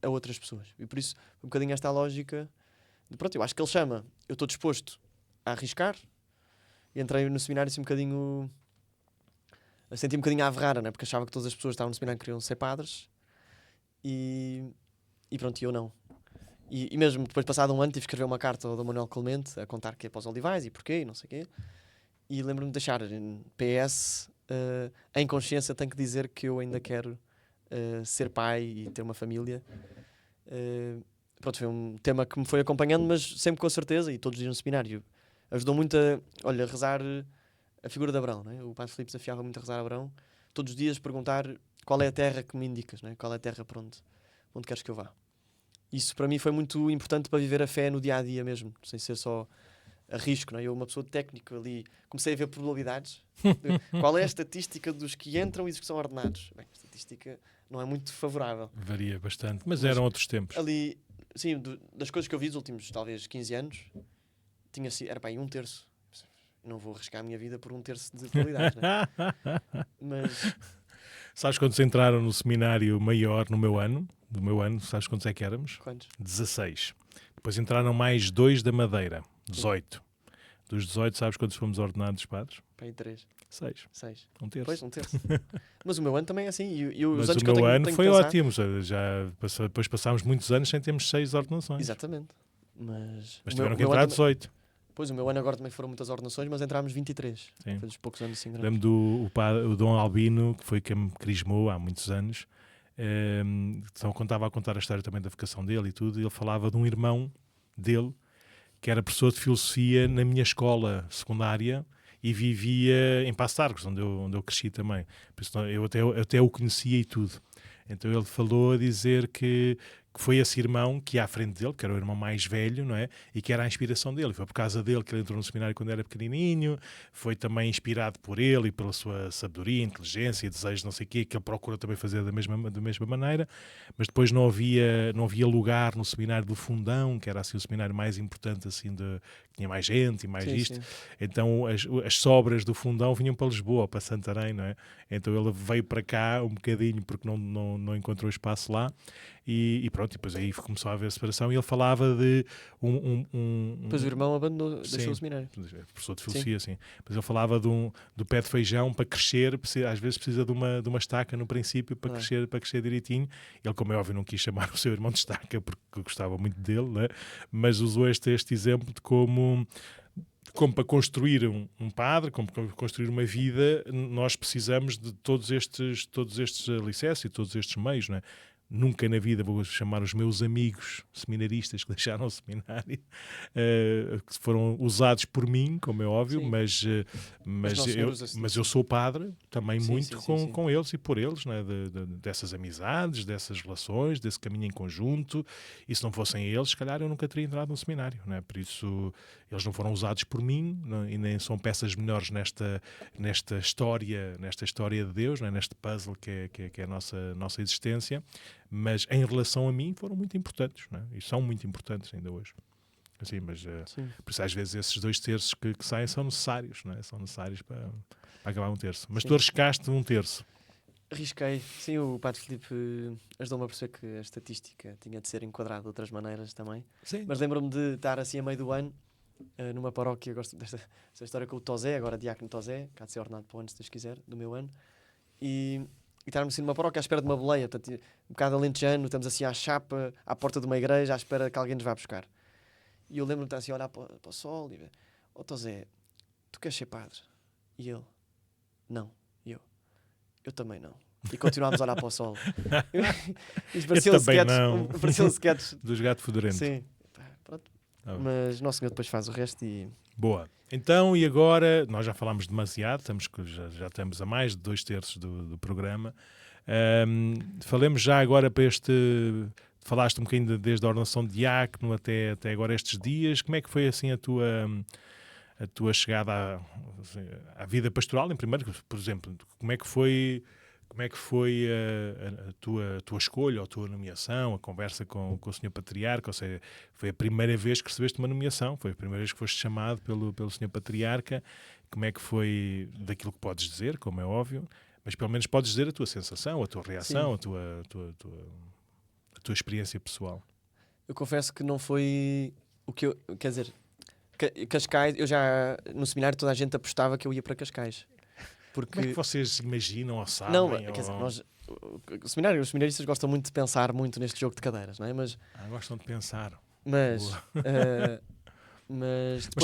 a outras pessoas. E por isso, um bocadinho esta lógica de, pronto, eu acho que ele chama, eu estou disposto a arriscar. E entrei no seminário assim um bocadinho... Eu senti um bocadinho à averrara, né? Porque achava que todas as pessoas que estavam no seminário queriam ser padres. E pronto, eu não. E mesmo depois, passado um ano, tive que escrever uma carta ao Dom Manuel Clemente a contar que é para os Olivais e porquê, e não sei o quê. E lembro-me de deixar PS... em consciência tenho que dizer que eu ainda quero ser pai e ter uma família. Pronto, foi um tema que me foi acompanhando, mas sempre com a certeza, e todos os dias no seminário ajudou muito a rezar a figura de Abraão, não é? O Padre Filipe desafiava muito a rezar a Abraão, todos os dias perguntar qual é a terra que me indicas, não é? Qual é a terra para onde queres que eu vá. Isso para mim foi muito importante para viver a fé no dia a dia mesmo, sem ser só arrisco, não é? Eu, uma pessoa técnica ali, comecei a ver probabilidades. Qual é a estatística dos que entram e dos que são ordenados? Bem, a estatística não é muito favorável. Varia bastante, mas eram outros tempos. Ali, sim, das coisas que eu vi nos últimos, talvez, 15 anos, era para aí 1/3. Não vou arriscar a minha vida por 1/3 de probabilidades, né? Mas... Sabes quantos entraram no seminário maior no meu ano? Do meu ano, sabes quantos é que éramos? Quantos? 16. Depois entraram mais 2 da Madeira, 18. Dos 18, sabes quantos fomos ordenados padres? Para aí 3. 6. 6. 1/3. Pois, 1/3. Mas o meu ano também é assim. Mas os anos o que eu meu ano tenho foi que pensar... ótimo. Depois passámos muitos anos sem termos 6 ordenações. Exatamente. Mas Tiveram que entrar 18. Pois, o meu ano agora também foram muitas ordenações, mas entrámos 23. Sim. Foi dos poucos anos assim grandes. Lembro o Dom Albino, que foi quem me crismou há muitos anos. Então, quando estava a contar a história também da vocação dele e tudo, ele falava de um irmão dele que era professor de filosofia na minha escola secundária e vivia em Passo de Arcos, onde eu cresci também. Por isso, eu até o conhecia e tudo. Então ele falou a dizer que foi esse irmão que ia à frente dele, que era o irmão mais velho, não é? E que era a inspiração dele. Foi por causa dele que ele entrou no seminário quando era pequenininho, foi também inspirado por ele e pela sua sabedoria, inteligência e desejo, não sei o quê, que ele procura também fazer da mesma maneira, mas depois não havia lugar no seminário do Fundão, que era assim o seminário mais importante, assim, que tinha mais gente e mais isto. Sim. Então as sobras do Fundão vinham para Lisboa, para Santarém, não é? Então ele veio para cá um bocadinho porque não encontrou espaço lá. E pronto, depois aí começou a haver separação e ele falava de Depois o irmão abandonou, deixou o seminário. Professor de filosofia, sim. Mas ele falava do pé de feijão para crescer, às vezes precisa de uma estaca no princípio para crescer direitinho. Ele, como é óbvio, não quis chamar o seu irmão de estaca porque gostava muito dele, né? Mas usou este exemplo de como para construir um padre, como para construir uma vida, nós precisamos de todos estes alicerces e todos estes meios, não é? Nunca na vida vou chamar os meus amigos seminaristas que deixaram o seminário, que foram usados por mim, como é óbvio, mas eu sou padre também com eles e por eles, né? Dessas amizades, dessas relações, desse caminho em conjunto, e se não fossem eles, se calhar eu nunca teria entrado no seminário, né? Por isso eles não foram usados por mim, não, e nem são peças menores nesta história de Deus, né? Neste puzzle que é a nossa existência. Mas em relação a mim foram muito importantes, não é? E são muito importantes ainda hoje. Assim, mas por isso às vezes esses 2/3 que saem são necessários, não é? São necessários para acabar 1/3. Mas tu arriscaste 1/3. Arrisquei. Sim, o Padre Filipe ajudou-me a perceber que a estatística tinha de ser enquadrada de outras maneiras também. Sim. Mas lembro-me de estar assim a meio do ano, numa paróquia, gosto desta história com o Tosé, agora Diácono Tosé, cá de ser ordenado para o ano, se Deus quiser, do meu ano. E estarmos assim numa paróquia à espera de uma boleia, portanto, um bocado alentejano, estamos assim à chapa, à porta de uma igreja, à espera que alguém nos vá buscar. E eu lembro-me de estar assim a olhar para o sol e ver, Tosé, tu queres ser padre? E ele, não. E eu também não. E continuámos a olhar para o sol. Parecia um sketch dos Gato Fedorento. Sim, pronto. Mas Nosso Senhor depois faz o resto e... Boa. Então, e agora, nós já falámos demasiado, já estamos a mais de 2/3 do programa. Falemos já agora para falaste um bocadinho desde a ordenação de diácono até agora estes dias. Como é que foi assim a tua chegada à vida pastoral, em primeiro, por exemplo, como é que foi a tua escolha, a tua nomeação, a conversa com o Sr. Patriarca? Ou seja, foi a primeira vez que recebeste uma nomeação, foi a primeira vez que foste chamado pelo Sr. Patriarca. Como é que foi, daquilo que podes dizer, como é óbvio, mas pelo menos podes dizer a tua sensação, a tua reação, a tua experiência pessoal. Eu confesso que não foi o que eu... Quer dizer, Cascais, eu já no seminário toda a gente apostava que eu ia para Cascais. Porque... Como é que vocês imaginam ou sabem? Não, quer dizer, os seminaristas gostam muito de pensar muito neste jogo de cadeiras, não é? Gostam de pensar. Mas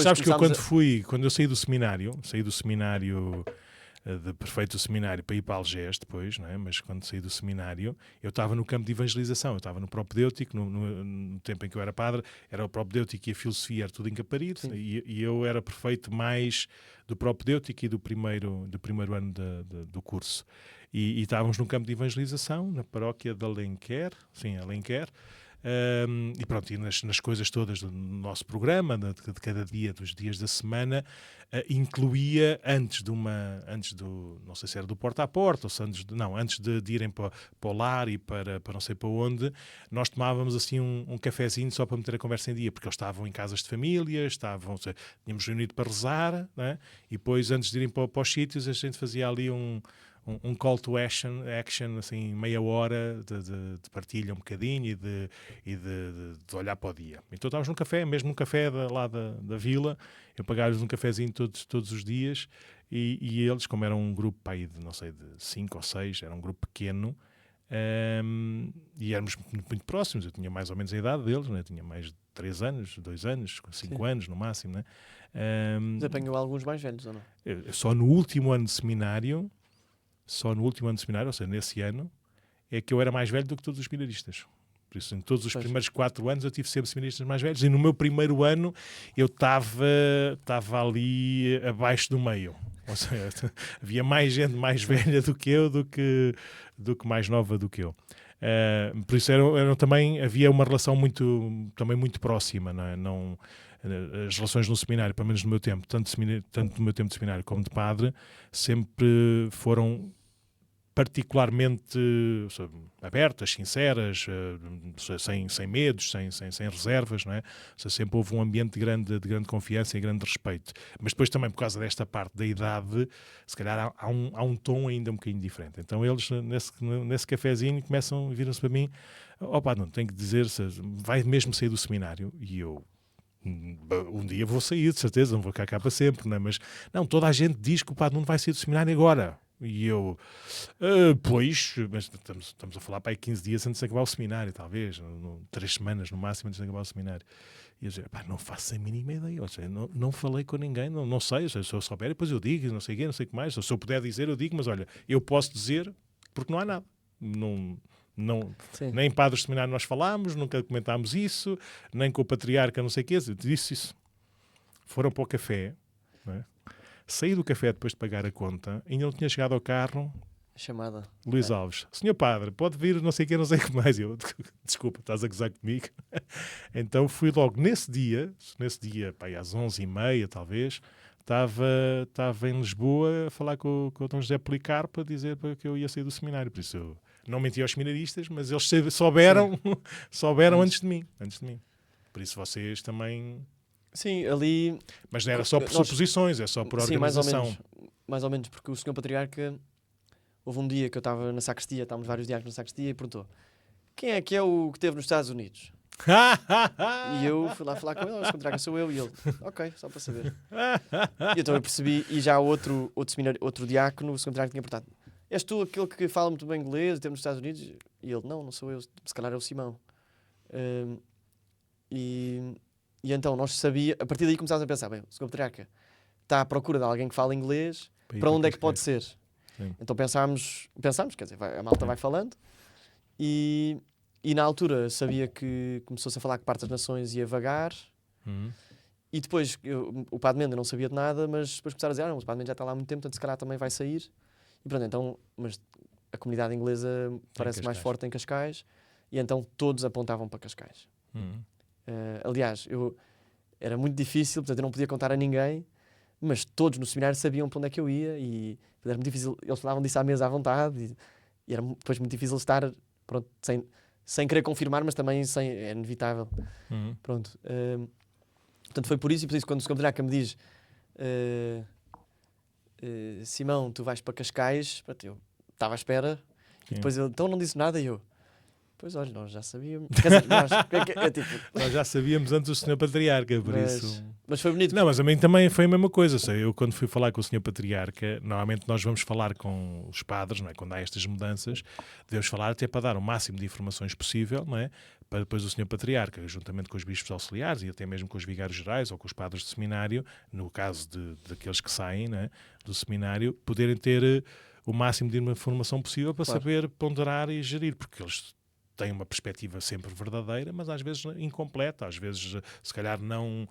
sabes que eu quando eu saí do seminário de prefeito do seminário para ir para Algés depois, não é? Mas quando saí do seminário eu estava no campo de evangelização, eu estava no propedêutico, no tempo em que eu era padre, era o propedêutico e a filosofia era tudo em Caparido, e eu era prefeito mais do propedêutico e do primeiro ano do curso. E estávamos no campo de evangelização, na paróquia de Alenquer, E pronto, e nas coisas todas do nosso programa, de cada dia, dos dias da semana, incluía antes do, não sei se era do porta a porta, ou se antes de irem para o lar e para não sei para onde, nós tomávamos assim um cafezinho só para meter a conversa em dia, porque eles estavam em casas de família, tínhamos reunido para rezar, né? E depois antes de irem para os sítios a gente fazia ali um call to action, assim, meia hora de partilha um bocadinho e de olhar para o dia. Então estávamos num café, mesmo num café lá da vila, eu pagava-lhes um cafezinho todos os dias e eles, como eram um grupo aí de, não sei, de 5 ou 6, era um grupo pequeno, e éramos muito próximos, eu tinha mais ou menos a idade deles, né? Tinha mais de 3 anos, 2 anos, 5 anos no máximo. Né? Mas apanhou alguns mais velhos, ou não? Só no último ano de seminário, ou seja, nesse ano, é que eu era mais velho do que todos os seminaristas. Por isso, em todos os primeiros 4 anos eu tive sempre seminaristas mais velhos, e no meu primeiro ano eu estava ali abaixo do meio. Ou seja, havia mais gente mais velha do que eu, do que mais nova do que eu. Por isso também havia uma relação também muito próxima, não é? As relações no seminário, pelo menos no meu tempo, tanto no meu tempo de seminário como de padre, sempre foram particularmente abertas, sinceras, sem medos, sem reservas, não é? Ou seja, sempre houve um ambiente de grande confiança e grande respeito. Mas depois também, por causa desta parte da idade, se calhar há um tom ainda um bocadinho diferente. Então eles, nesse cafezinho, viram-se para mim, não, tenho que dizer, vai mesmo sair do seminário? E eu, um dia vou sair, de certeza, não vou ficar cá para sempre, não é? Mas não, toda a gente diz que o Padre Nuno vai sair do seminário agora. E eu, pois, mas estamos a falar para aí 15 dias antes de acabar o seminário, talvez, 3 semanas no máximo antes de acabar o seminário. E eu dizia, não faço a mínima ideia, ou seja, não falei com ninguém, não sei, se eu souber, depois eu digo, não sei o quê, não sei o que mais. Se eu puder dizer, eu digo, mas olha, eu posso dizer porque não há nada. Nem padres de seminário nós falámos, nunca comentámos isso, nem com o patriarca, não sei o quê, eu disse isso. Foram para o café, não é? Saí do café depois de pagar a conta, ainda não tinha chegado ao carro. Chamada. Luís Alves, senhor padre, pode vir não sei o que, não sei o que mais. Eu, desculpa, estás a gozar comigo? Então fui logo nesse dia, pá, às 11h30 talvez, estava em Lisboa a falar com o Dom José Policarpo para dizer que eu ia sair do seminário. Por isso eu não menti aos seminaristas, mas eles souberam antes de mim. Por isso vocês também... Sim, ali... Mas não era só por suposições, é só por organização. Sim, mais ou menos, porque o senhor patriarca, houve um dia que eu estava na sacristia, estávamos vários dias na sacristia, e perguntou, quem é que esteve nos Estados Unidos? E eu fui lá falar com ele, o senhor patriarca sou eu, e ele, ok, só para saber. E então eu percebi, e já outro diácono, o senhor patriarca tinha perguntado, és tu aquele que fala muito bem inglês, esteve nos Estados Unidos? E ele, não sou eu, se calhar é o Simão. E então nós sabíamos, a partir daí começámos a pensar, bem, o senhor patriarca está à procura de alguém que fala inglês, para onde é que pode ser? Sim. Então pensámos, quer dizer, a malta vai falando, e na altura sabia que começou-se a falar que parte das nações ia vagar, e depois o Padre Menda não sabia de nada, mas depois começaram a dizer, não, o Padre Menda já está lá há muito tempo, portanto se calhar também vai sair, e pronto, então, mas a comunidade inglesa parece mais forte em Cascais, e então todos apontavam para Cascais. Aliás, era muito difícil, portanto eu não podia contar a ninguém, mas todos no seminário sabiam para onde é que eu ia e era muito difícil, eles falavam disso à mesa à vontade e era depois muito difícil estar, pronto, sem querer confirmar, mas também é inevitável. Pronto. Portanto foi por isso, e por isso quando o senhor patriarca me diz Simão, tu vais para Cascais, pronto, eu estava à espera. Sim. E depois ele, então não disse nada e eu, pois olha, nós já sabíamos. Quer dizer, nós já sabíamos antes do Sr. Patriarca, por isso. Mas foi bonito. Não, mas a mim também foi a mesma coisa. Eu, quando fui falar com o Sr. Patriarca, normalmente nós vamos falar com os padres, não é? Quando há estas mudanças, devemos falar até para dar o máximo de informações possível, não é? Para depois o Sr. Patriarca, juntamente com os bispos auxiliares e até mesmo com os vigários gerais ou com os padres de seminário, no caso daqueles que saem, não é? Do seminário, poderem ter o máximo de informação possível para saber ponderar e gerir, porque eles têm uma perspectiva sempre verdadeira, mas às vezes incompleta, às vezes se calhar não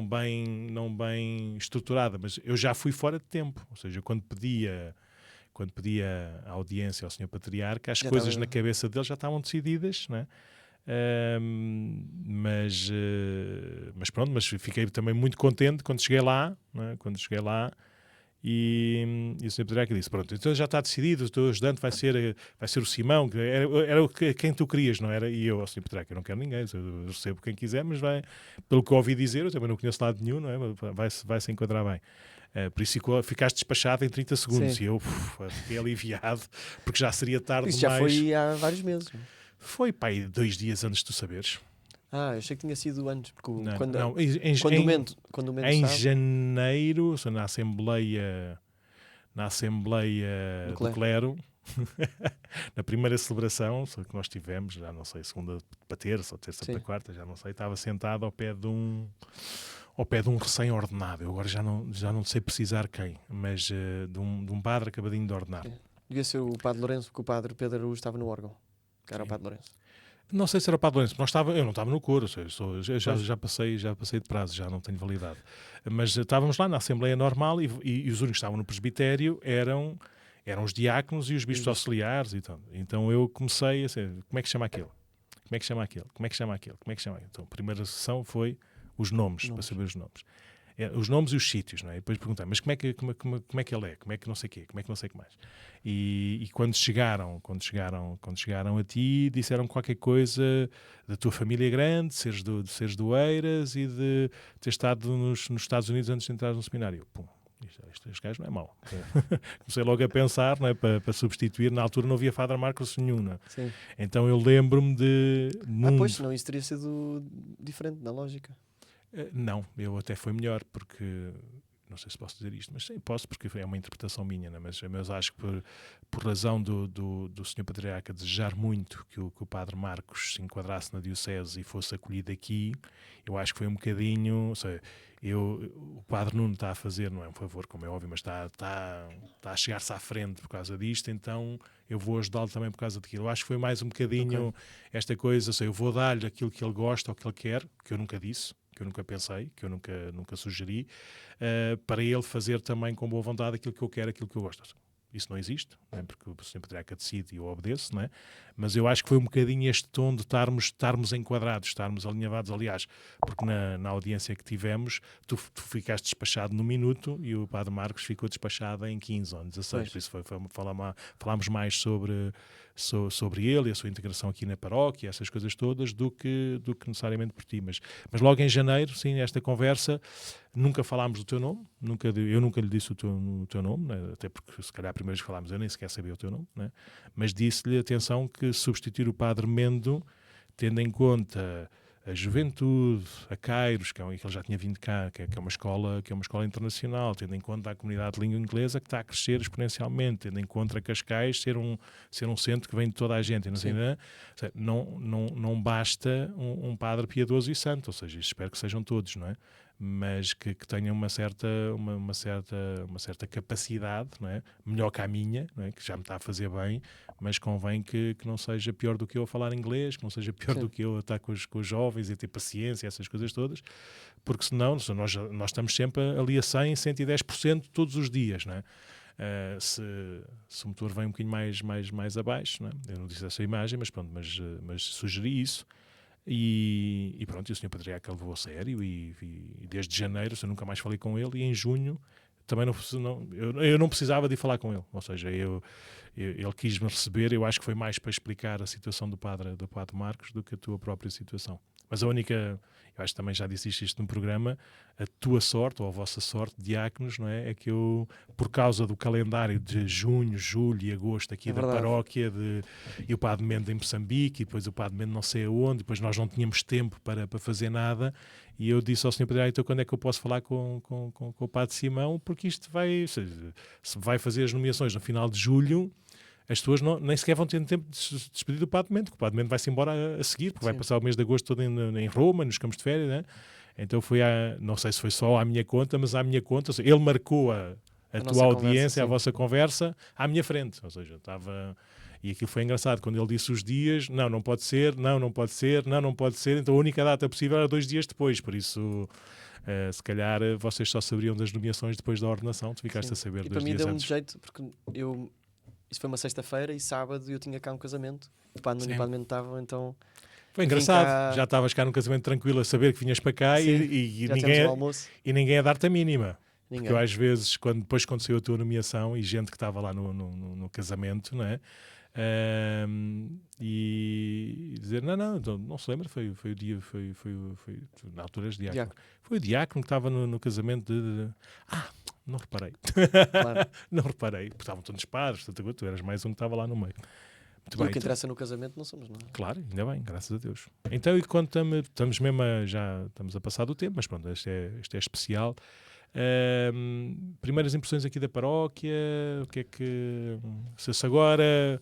bem estruturada, mas eu já fui fora de tempo, ou seja, quando pedia a audiência ao Sr. Patriarca, as coisas na cabeça dele já estavam decididas, não é? Mas pronto, mas fiquei também muito contente quando cheguei lá, não é? Quando cheguei lá. E o Sr. Patriarca disse, pronto, então já está decidido, o teu ajudante vai ser o Simão, que era quem tu querias, não era? E eu, ao Sr. Patriarca, eu não quero ninguém, eu recebo quem quiser, mas vai, pelo que eu ouvi dizer, eu também não conheço lado nenhum, não é? Vai-se enquadrar bem. Por isso ficaste despachado em 30 segundos. Sim. E eu fiquei aliviado, porque já seria tarde Isso demais. já foi há vários meses. Foi, pai, 2 dias antes de tu saberes. Eu achei que tinha sido antes, porque Não, quando não, o Mento em sabe, janeiro, na Assembleia do Clero, na primeira celebração que nós tivemos, já não sei, segunda para terça ou terça para quarta, já não sei, estava sentado ao pé de um recém-ordenado. Eu agora já não sei precisar quem, mas de um padre acabadinho de ordenar. Devia ser o Padre Lourenço, porque o Padre Pedro Araújo estava no órgão, que era o Padre Lourenço. Não sei se era o Padre Lourenço, eu não estava no coro, já passei de prazo, já não tenho validade. Mas estávamos lá na Assembleia Normal e os únicos que estavam no presbitério eram os diáconos e os bispos auxiliares. Então eu comecei a dizer, como é que chama aquele? Como é que chama aquele? Como é que chama aquele? Como é que chama aquele? Então a primeira sessão foi os nomes, para saber os nomes. Os nomes e os sítios, não é? E depois perguntar, mas como é que ele é? Como é que não sei o quê? Como é que não sei o que mais? E quando chegaram a ti, disseram qualquer coisa da tua família grande, de seres do Eiras e de ter estado nos Estados Unidos antes de entrar no seminário. Pum, este gajo não é mau. Comecei logo a pensar, não é? Para substituir. Na altura não havia Father Marcos nenhum, não é? Sim. Então eu lembro-me de... Pois, senão isso teria sido diferente na lógica. Não, eu até foi melhor, porque não sei se posso dizer isto, mas sim, posso, porque é uma interpretação minha, né? Mas acho que por razão do Sr. Patriarca desejar muito que o Padre Marcos se enquadrasse na Diocese e fosse acolhido aqui, eu acho que foi um bocadinho, ou seja, o Padre Nuno está a fazer, não é um favor, como é óbvio, mas está a chegar-se à frente por causa disto, então eu vou ajudá-lo também por causa daquilo. Eu acho que foi mais um bocadinho esta coisa, ou seja, eu vou dar-lhe aquilo que ele gosta ou que ele quer, que eu nunca disse, que eu nunca pensei, que eu nunca sugeri, para ele fazer também com boa vontade aquilo que eu quero, aquilo que eu gosto. Isso não existe, não é? Porque o Sr. Patriarca decide e eu obedeço, não é? Mas eu acho que foi um bocadinho este tom de estarmos enquadrados, estarmos alinhavados, aliás, porque na audiência que tivemos, tu ficaste despachado no minuto e o Padre Marcos ficou despachado em 15 ou 16, por isso falámos mais sobre ele e a sua integração aqui na paróquia, essas coisas todas, do que necessariamente por ti. Mas logo em janeiro, sim, esta conversa, nunca falámos do teu nome, eu nunca lhe disse o teu nome, né? Até porque se calhar a primeira vez que falámos eu nem sequer sabia o teu nome, né? Mas disse-lhe, atenção, que substituir o Padre Mendo, tendo em conta a juventude, a Cairos, que ele já tinha vindo cá, que é uma escola internacional, tendo em conta a comunidade de língua inglesa que está a crescer exponencialmente, tendo em conta a Cascais ser um centro que vem de toda a gente, não basta um padre piedoso e santo, ou seja, espero que sejam todos, não é? Mas que tenham uma certa capacidade, não é? Melhor que a minha, não é? Que já me está a fazer bem, mas convém que não seja pior do que eu a falar inglês, que não seja pior do que eu a estar com os jovens e a ter paciência, essas coisas todas, porque senão nós estamos sempre ali a 100%, 110% todos os dias, não é? Se o motor vem um bocadinho mais abaixo, não é? Eu não disse essa imagem, mas pronto, mas sugeri isso. E pronto, e o Sr. Patriarca levou a sério e desde janeiro eu nunca mais falei com ele e em junho também eu não precisava de ir falar com ele, ou seja, ele quis-me receber, eu acho que foi mais para explicar a situação do padre Marcos do que a tua própria situação. Mas a única, eu acho que também já disseste isto num programa, a tua sorte, ou a vossa sorte, diáconos, não é? É que eu, por causa do calendário de junho, julho e agosto aqui da paróquia, e o Padre Mendo em Moçambique, e depois o Padre Mendo não sei aonde, depois nós não tínhamos tempo para fazer nada, e eu disse ao Sr. Padre, então quando é que eu posso falar com o Padre Simão, porque isto se vai fazer as nomeações no final de julho, as pessoas nem sequer vão ter tempo de se despedir do Padre Mendo, porque o Padre Mendo vai-se embora a seguir, porque vai passar o mês de agosto todo em Roma, nos campos de férias, né? Então não sei se foi só à minha conta, mas à minha conta, ou seja, ele marcou a tua audiência, a vossa conversa, à minha frente, ou seja, estava... E aquilo foi engraçado, quando ele disse os dias, não pode ser, não pode ser, não pode ser, então a única data possível era 2 dias depois, por isso... se calhar vocês só saberiam das nomeações depois da ordenação, tu ficaste a saber 2 dias antes. E para mim deu-me jeito, porque isso foi uma sexta-feira e sábado eu tinha cá um casamento, o Padre Nuno e o Padre Mendo estavam, então Foi Vim engraçado, cá- já estavas cá num casamento tranquilo a saber que vinhas para cá Sim, e já tivemos ninguém, o almoço. e ninguém a dar-te a mínima. Porque eu Ninguém. às vezes, depois quando saiu a tua nomeação e gente que estava lá no casamento, não é? E dizer, não se lembra, foi o dia, foi na altura és diácono. Diácono. Foi o diácono que estava no casamento não reparei. Claro. Não reparei, porque estavam todos padres, tu eras mais um que estava lá no meio. Muito E bem, o que então- interessa no casamento não somos nós. Claro, ainda bem, graças a Deus. Então, e conta-me, estamos mesmo já estamos a passar do tempo, mas pronto, este é especial. Primeiras impressões aqui da paróquia, o que é que se agora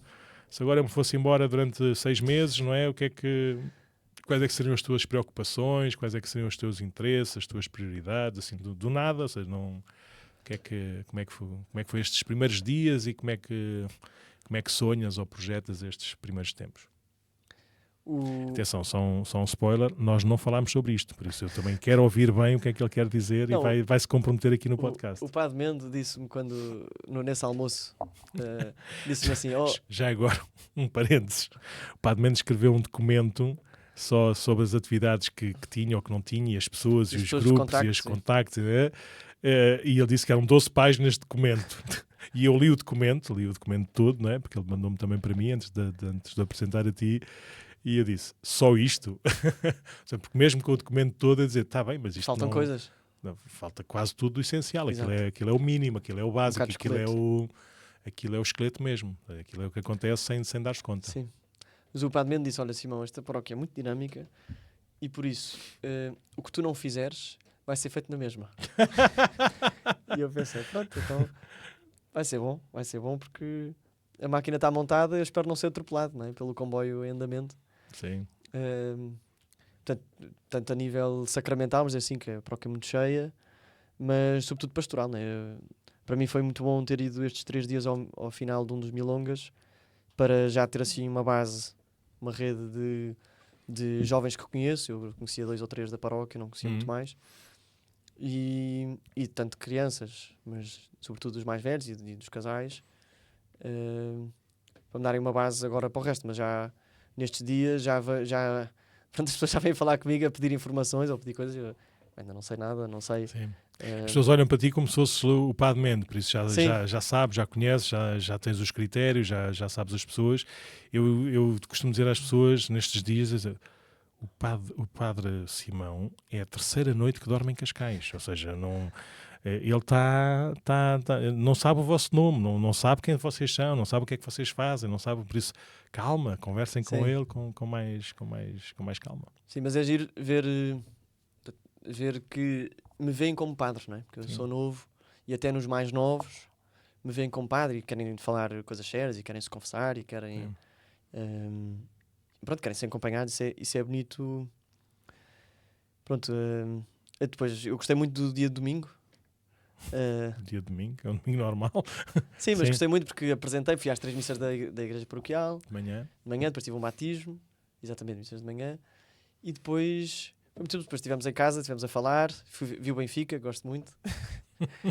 eu me fosse embora durante 6 meses, não é? Quais é que seriam as tuas preocupações, quais é que seriam os teus interesses, as tuas prioridades, assim, do nada, ou seja, não, como é que foi estes primeiros dias e como é que sonhas ou projetas estes primeiros tempos? Atenção, só um spoiler, nós não falámos sobre isto, por isso eu também quero ouvir bem o que é que ele quer dizer Não, e vai se comprometer aqui no podcast. O Padre Mendo disse-me nesse almoço, disse-me assim, oh, Já agora, um parênteses, o Padre Mendes escreveu um documento só sobre as atividades que tinha ou que não tinha, e as pessoas, e os pessoas, grupos, e os contactos, e ele disse que eram 12 páginas de documento. E eu li o documento todo, não é? Porque ele mandou-me também para mim, antes de apresentar a ti, e eu disse, só isto? Porque mesmo com o documento todo, a dizer, está bem, mas isto faltam coisas. Não, falta quase tudo do essencial. Exato. Aquilo é o mínimo, aquilo é o básico, bocado aquilo é o esqueleto mesmo. Aquilo é o que acontece sem dar-se conta. Sim. Mas o Padre Mendo disse, olha Simão, esta paróquia é muito dinâmica e por isso, o que tu não fizeres vai ser feito na mesma. E eu pensei, pronto, então vai ser bom porque a máquina está montada, eu espero não ser atropelado, não é? Pelo comboio em andamento. Sim. Tanto a nível sacramental, mas é assim que a paróquia é muito cheia, mas sobretudo pastoral, não é? Para mim foi muito bom ter ido estes 3 dias ao final de um dos milongas para já ter assim uma base, uma rede de jovens que conheço. Eu conhecia 2 ou 3 da paróquia, não conhecia muito mais. E tanto crianças, mas sobretudo dos mais velhos e dos casais, para me darem uma base agora para o resto. Mas já nestes dias pronto, as pessoas já vêm falar comigo a pedir informações ou pedir coisas. Eu ainda não sei nada, não sei. Sim. As pessoas olham para ti como se fosse o Padre Mendo, por isso já sabes, já conheces, já tens os critérios, já sabes as pessoas. Eu costumo dizer às pessoas nestes dias, o padre Simão é a 3ª noite que dorme em Cascais, ou seja, ele não sabe o vosso nome, não sabe quem vocês são, não sabe o que é que vocês fazem, não sabe, por isso calma, conversem com ele com mais calma. Sim, mas é giro ver que me veem como padre, não é? Porque eu sou novo e até nos mais novos me veem como padre e querem falar coisas sérias e querem se confessar e querem querem ser acompanhados. Isso é bonito. Pronto, depois eu gostei muito do dia de domingo. Dia de domingo, é um domingo normal. Sim, mas gostei muito porque apresentei, fui às 3 missas da igreja paroquial de manhã, depois tive um batismo, exatamente, missas de manhã, e depois estivemos em casa, estivemos a falar, vi o Benfica, gosto muito.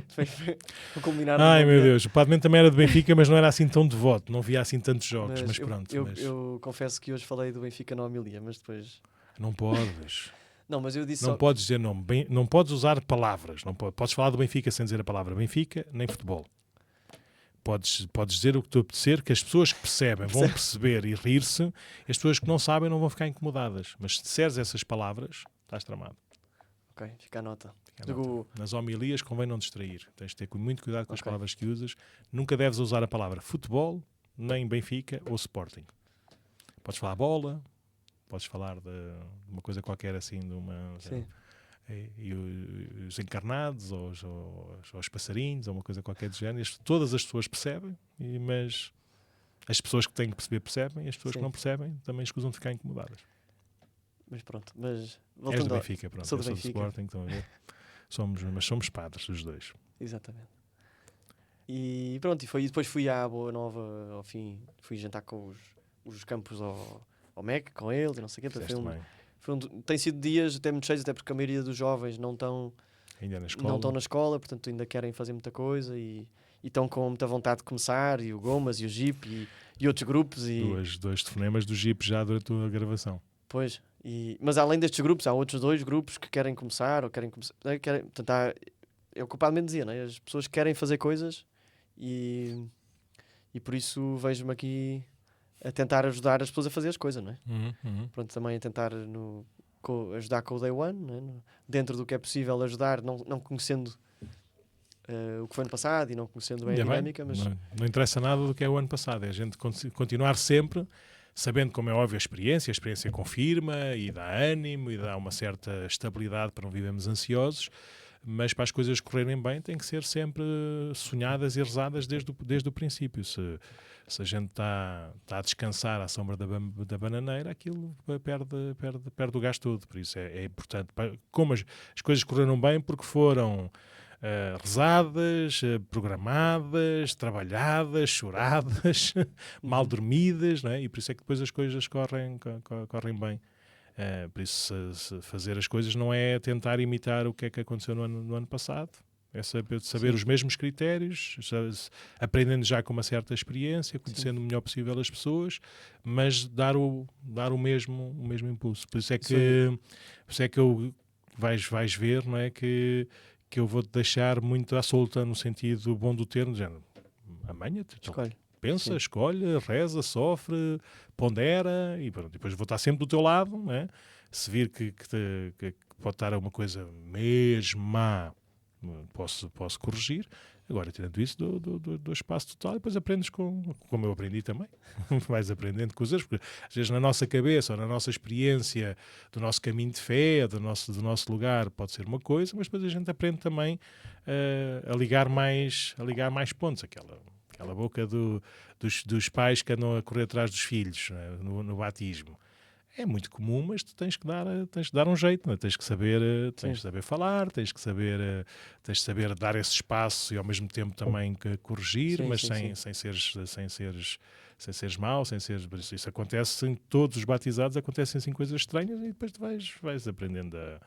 foi culminar. Ai meu Deus, o Padre Mendo também era de Benfica, mas não era assim tão devoto, não via assim tantos jogos, mas pronto. Eu confesso que hoje falei do Benfica na homilia, mas depois... Não podes. Não, mas eu disse não podes dizer nome, não podes usar palavras, podes falar do Benfica sem dizer a palavra Benfica, nem futebol. Podes dizer o que tu apetecer, que as pessoas que percebem vão perceber e rir-se, e as pessoas que não sabem não vão ficar incomodadas. Mas se disseres essas palavras, estás tramado. Ok, fica a nota. Nas homilias convém não distrair. Tens de ter muito cuidado com as palavras que usas. Nunca deves usar a palavra futebol, nem Benfica ou Sporting. Podes falar bola, podes falar de uma coisa qualquer assim, de uma... Sim. E os encarnados, ou os passarinhos, ou uma coisa qualquer do género. Todas as pessoas percebem, mas as pessoas que têm que perceber percebem, e as pessoas que não percebem também escusam de ficar incomodadas. Mas pronto, mas és do Benfica, pronto. Sou do Benfica. Sporting, estão a ver? Mas somos padres, os dois. Exatamente. E pronto, depois fui à Boa Nova ao fim, fui jantar com os campos ao MEC, com eles e não sei o quê. Tem sido dias até muito cheios, até porque a maioria dos jovens não estão na escola, portanto ainda querem fazer muita coisa e estão com muita vontade de começar, e o Gomas e o Jeep e outros grupos. Dois telefonemas do Jeep já durante a gravação. Pois, mas além destes grupos, há outros 2 grupos que querem começar, ou querem começar, portanto, é o que o Padre Mendes dizia, né? As pessoas querem fazer coisas e por isso vejo-me aqui a tentar ajudar as pessoas a fazer as coisas, não é? Pronto, também a tentar ajudar com o Day One, não é? Dentro do que é possível ajudar, não conhecendo o que foi ano passado e não conhecendo bem a dinâmica, mas... Não interessa nada do que é o ano passado, é a gente continuar sempre sabendo, como é óbvio, a experiência confirma e dá ânimo e dá uma certa estabilidade para não vivermos ansiosos, mas para as coisas correrem bem tem que ser sempre sonhadas e rezadas desde o princípio. Se a gente está a descansar à sombra da bananeira, aquilo perde o gás todo. Por isso é importante, como as coisas correram bem, porque foram rezadas, programadas, trabalhadas, choradas, mal dormidas, não é? E por isso é que depois as coisas correm bem. Por isso, fazer as coisas não é tentar imitar o que é que aconteceu no ano passado, é saber os mesmos critérios, aprendendo já com uma certa experiência, conhecendo o melhor possível as pessoas, mas dar o mesmo impulso. Por isso é que eu vais ver, não é, que eu vou-te deixar muito à solta, no sentido bom do termo, dizendo, amanhã-te, pensa, escolhe, reza, sofre, pondera, e pronto, depois vou estar sempre do teu lado, não é? Se vir que pode estar uma coisa mesmo má, posso corrigir. Agora, tirando isso, do espaço total, e depois aprendes como eu aprendi também. Vais aprendendo com os erros, porque às vezes na nossa cabeça ou na nossa experiência do nosso caminho de fé, do nosso lugar, pode ser uma coisa, mas depois a gente aprende também a ligar mais pontos. Aquela boca dos pais que andam a correr atrás dos filhos, né, no batismo. É muito comum, mas tu tens que dar um jeito, né? Tens que saber falar, tens que saber dar esse espaço e ao mesmo tempo também corrigir, mas sem seres mau, isso acontece em todos os batizados, acontecem assim coisas estranhas e depois tu vais aprendendo a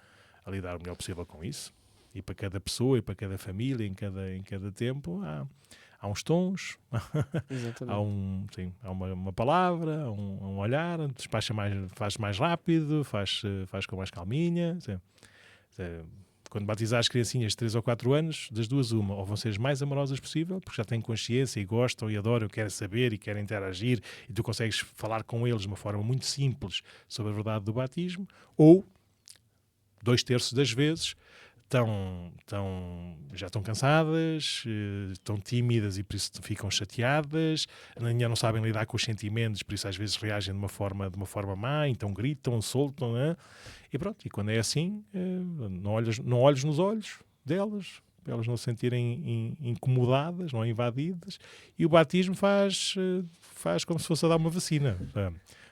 lidar o melhor possível com isso. E para cada pessoa e para cada família, em cada tempo, há uns tons, há uma palavra, há um olhar, faz mais rápido, faz com mais calminha. Quando batizar as criancinhas de 3 ou 4 anos, das duas uma, ou vão ser as mais amorosas possível, porque já têm consciência e gostam e adoram, querem saber e querem interagir, e tu consegues falar com eles de uma forma muito simples sobre a verdade do batismo, ou 2/3 das vezes já estão cansadas, estão tímidas e por isso ficam chateadas, ainda não sabem lidar com os sentimentos, por isso às vezes reagem de uma forma má, então gritam, soltam, né? E pronto, e quando é assim, não olhes nos olhos delas, para elas não se sentirem incomodadas, não invadidas, e o batismo faz como se fosse a dar uma vacina.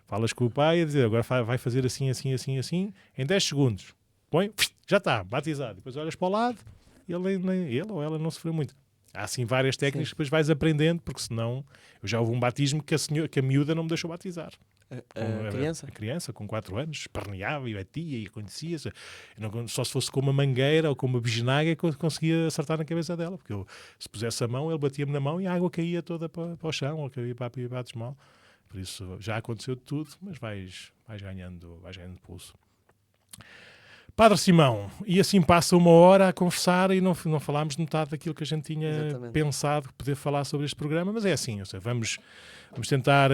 Falas com o pai a dizer, agora vai fazer assim, assim, assim, assim, em 10 segundos. Põe, já está, batizado. Depois olhas para o lado e ele ou ela não sofreu muito. Há assim várias técnicas que depois vais aprendendo, porque senão eu já houve um batismo que a miúda não me deixou batizar. A criança, com 4 anos, esperneava e batia e acontecia-se. Só se fosse com uma mangueira ou com uma bisnaga que eu conseguia acertar na cabeça dela, porque se pusesse a mão, ele batia-me na mão e a água caía toda para o chão ou caía para a desmal. Por isso já aconteceu de tudo, mas vais ganhando pulso. Padre Simão, e assim passa 1 hora a conversar e não falámos de metade daquilo que a gente tinha pensado poder falar sobre este programa, mas é assim, ou seja, vamos tentar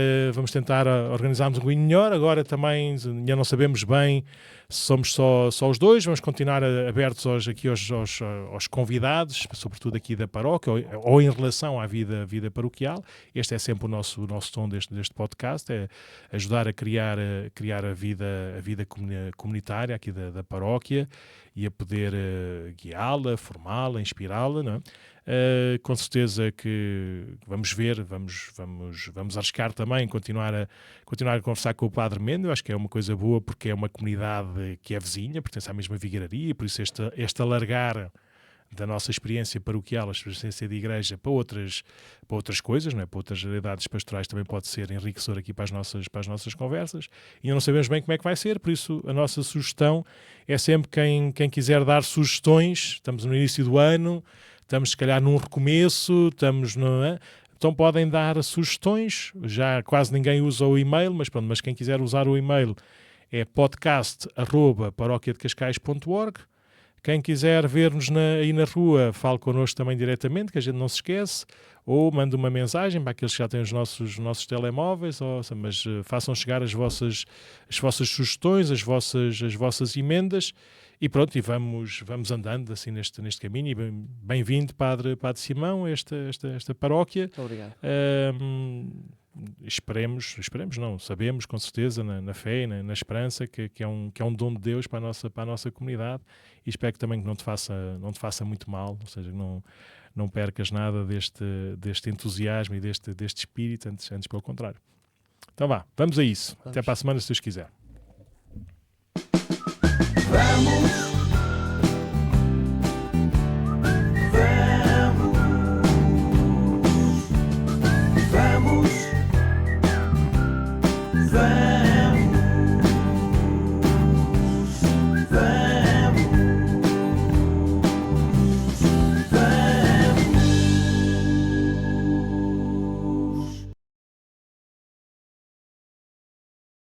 organizarmos um bocadinho melhor. Agora também ainda não sabemos bem se somos só os dois, vamos continuar abertos aos convidados, sobretudo aqui da paróquia, ou em relação à vida paroquial. Este é sempre o nosso tom deste podcast, é ajudar a criar a vida comunitária aqui da paróquia e a poder guiá-la, formá-la, inspirá-la, não é? Com certeza que vamos ver, vamos arriscar também continuar a conversar com o Padre Mendes. Eu acho que é uma coisa boa porque é uma comunidade que é vizinha, pertence à mesma vigararia, por isso este alargar da nossa experiência paroquial, a experiência de igreja para outras coisas, não é? Para outras realidades pastorais também pode ser enriquecedor aqui para as nossas conversas. E não sabemos bem como é que vai ser, por isso a nossa sugestão é sempre quem quiser dar sugestões. Estamos no início do ano, estamos se calhar num recomeço, então podem dar sugestões. Já quase ninguém usa o e-mail, mas quem quiser usar o e-mail é podcast@paroquiadecascais.org. Quem quiser ver-nos aí na rua, fale connosco também diretamente, que a gente não se esquece, ou mande uma mensagem para aqueles que já têm os nossos telemóveis, mas façam chegar as vossas sugestões, as vossas emendas, e pronto, e vamos andando assim neste caminho. E bem-vindo, Padre Simão, a esta paróquia. Muito obrigado. Esperemos não, sabemos com certeza na fé e na esperança que é um dom de Deus para a nossa comunidade, e espero que também que não te faça muito mal, ou seja, que não percas nada deste entusiasmo e deste espírito, antes pelo contrário. Então vá, vamos a isso. Vamos. Até para a semana, se Deus quiser. Vamos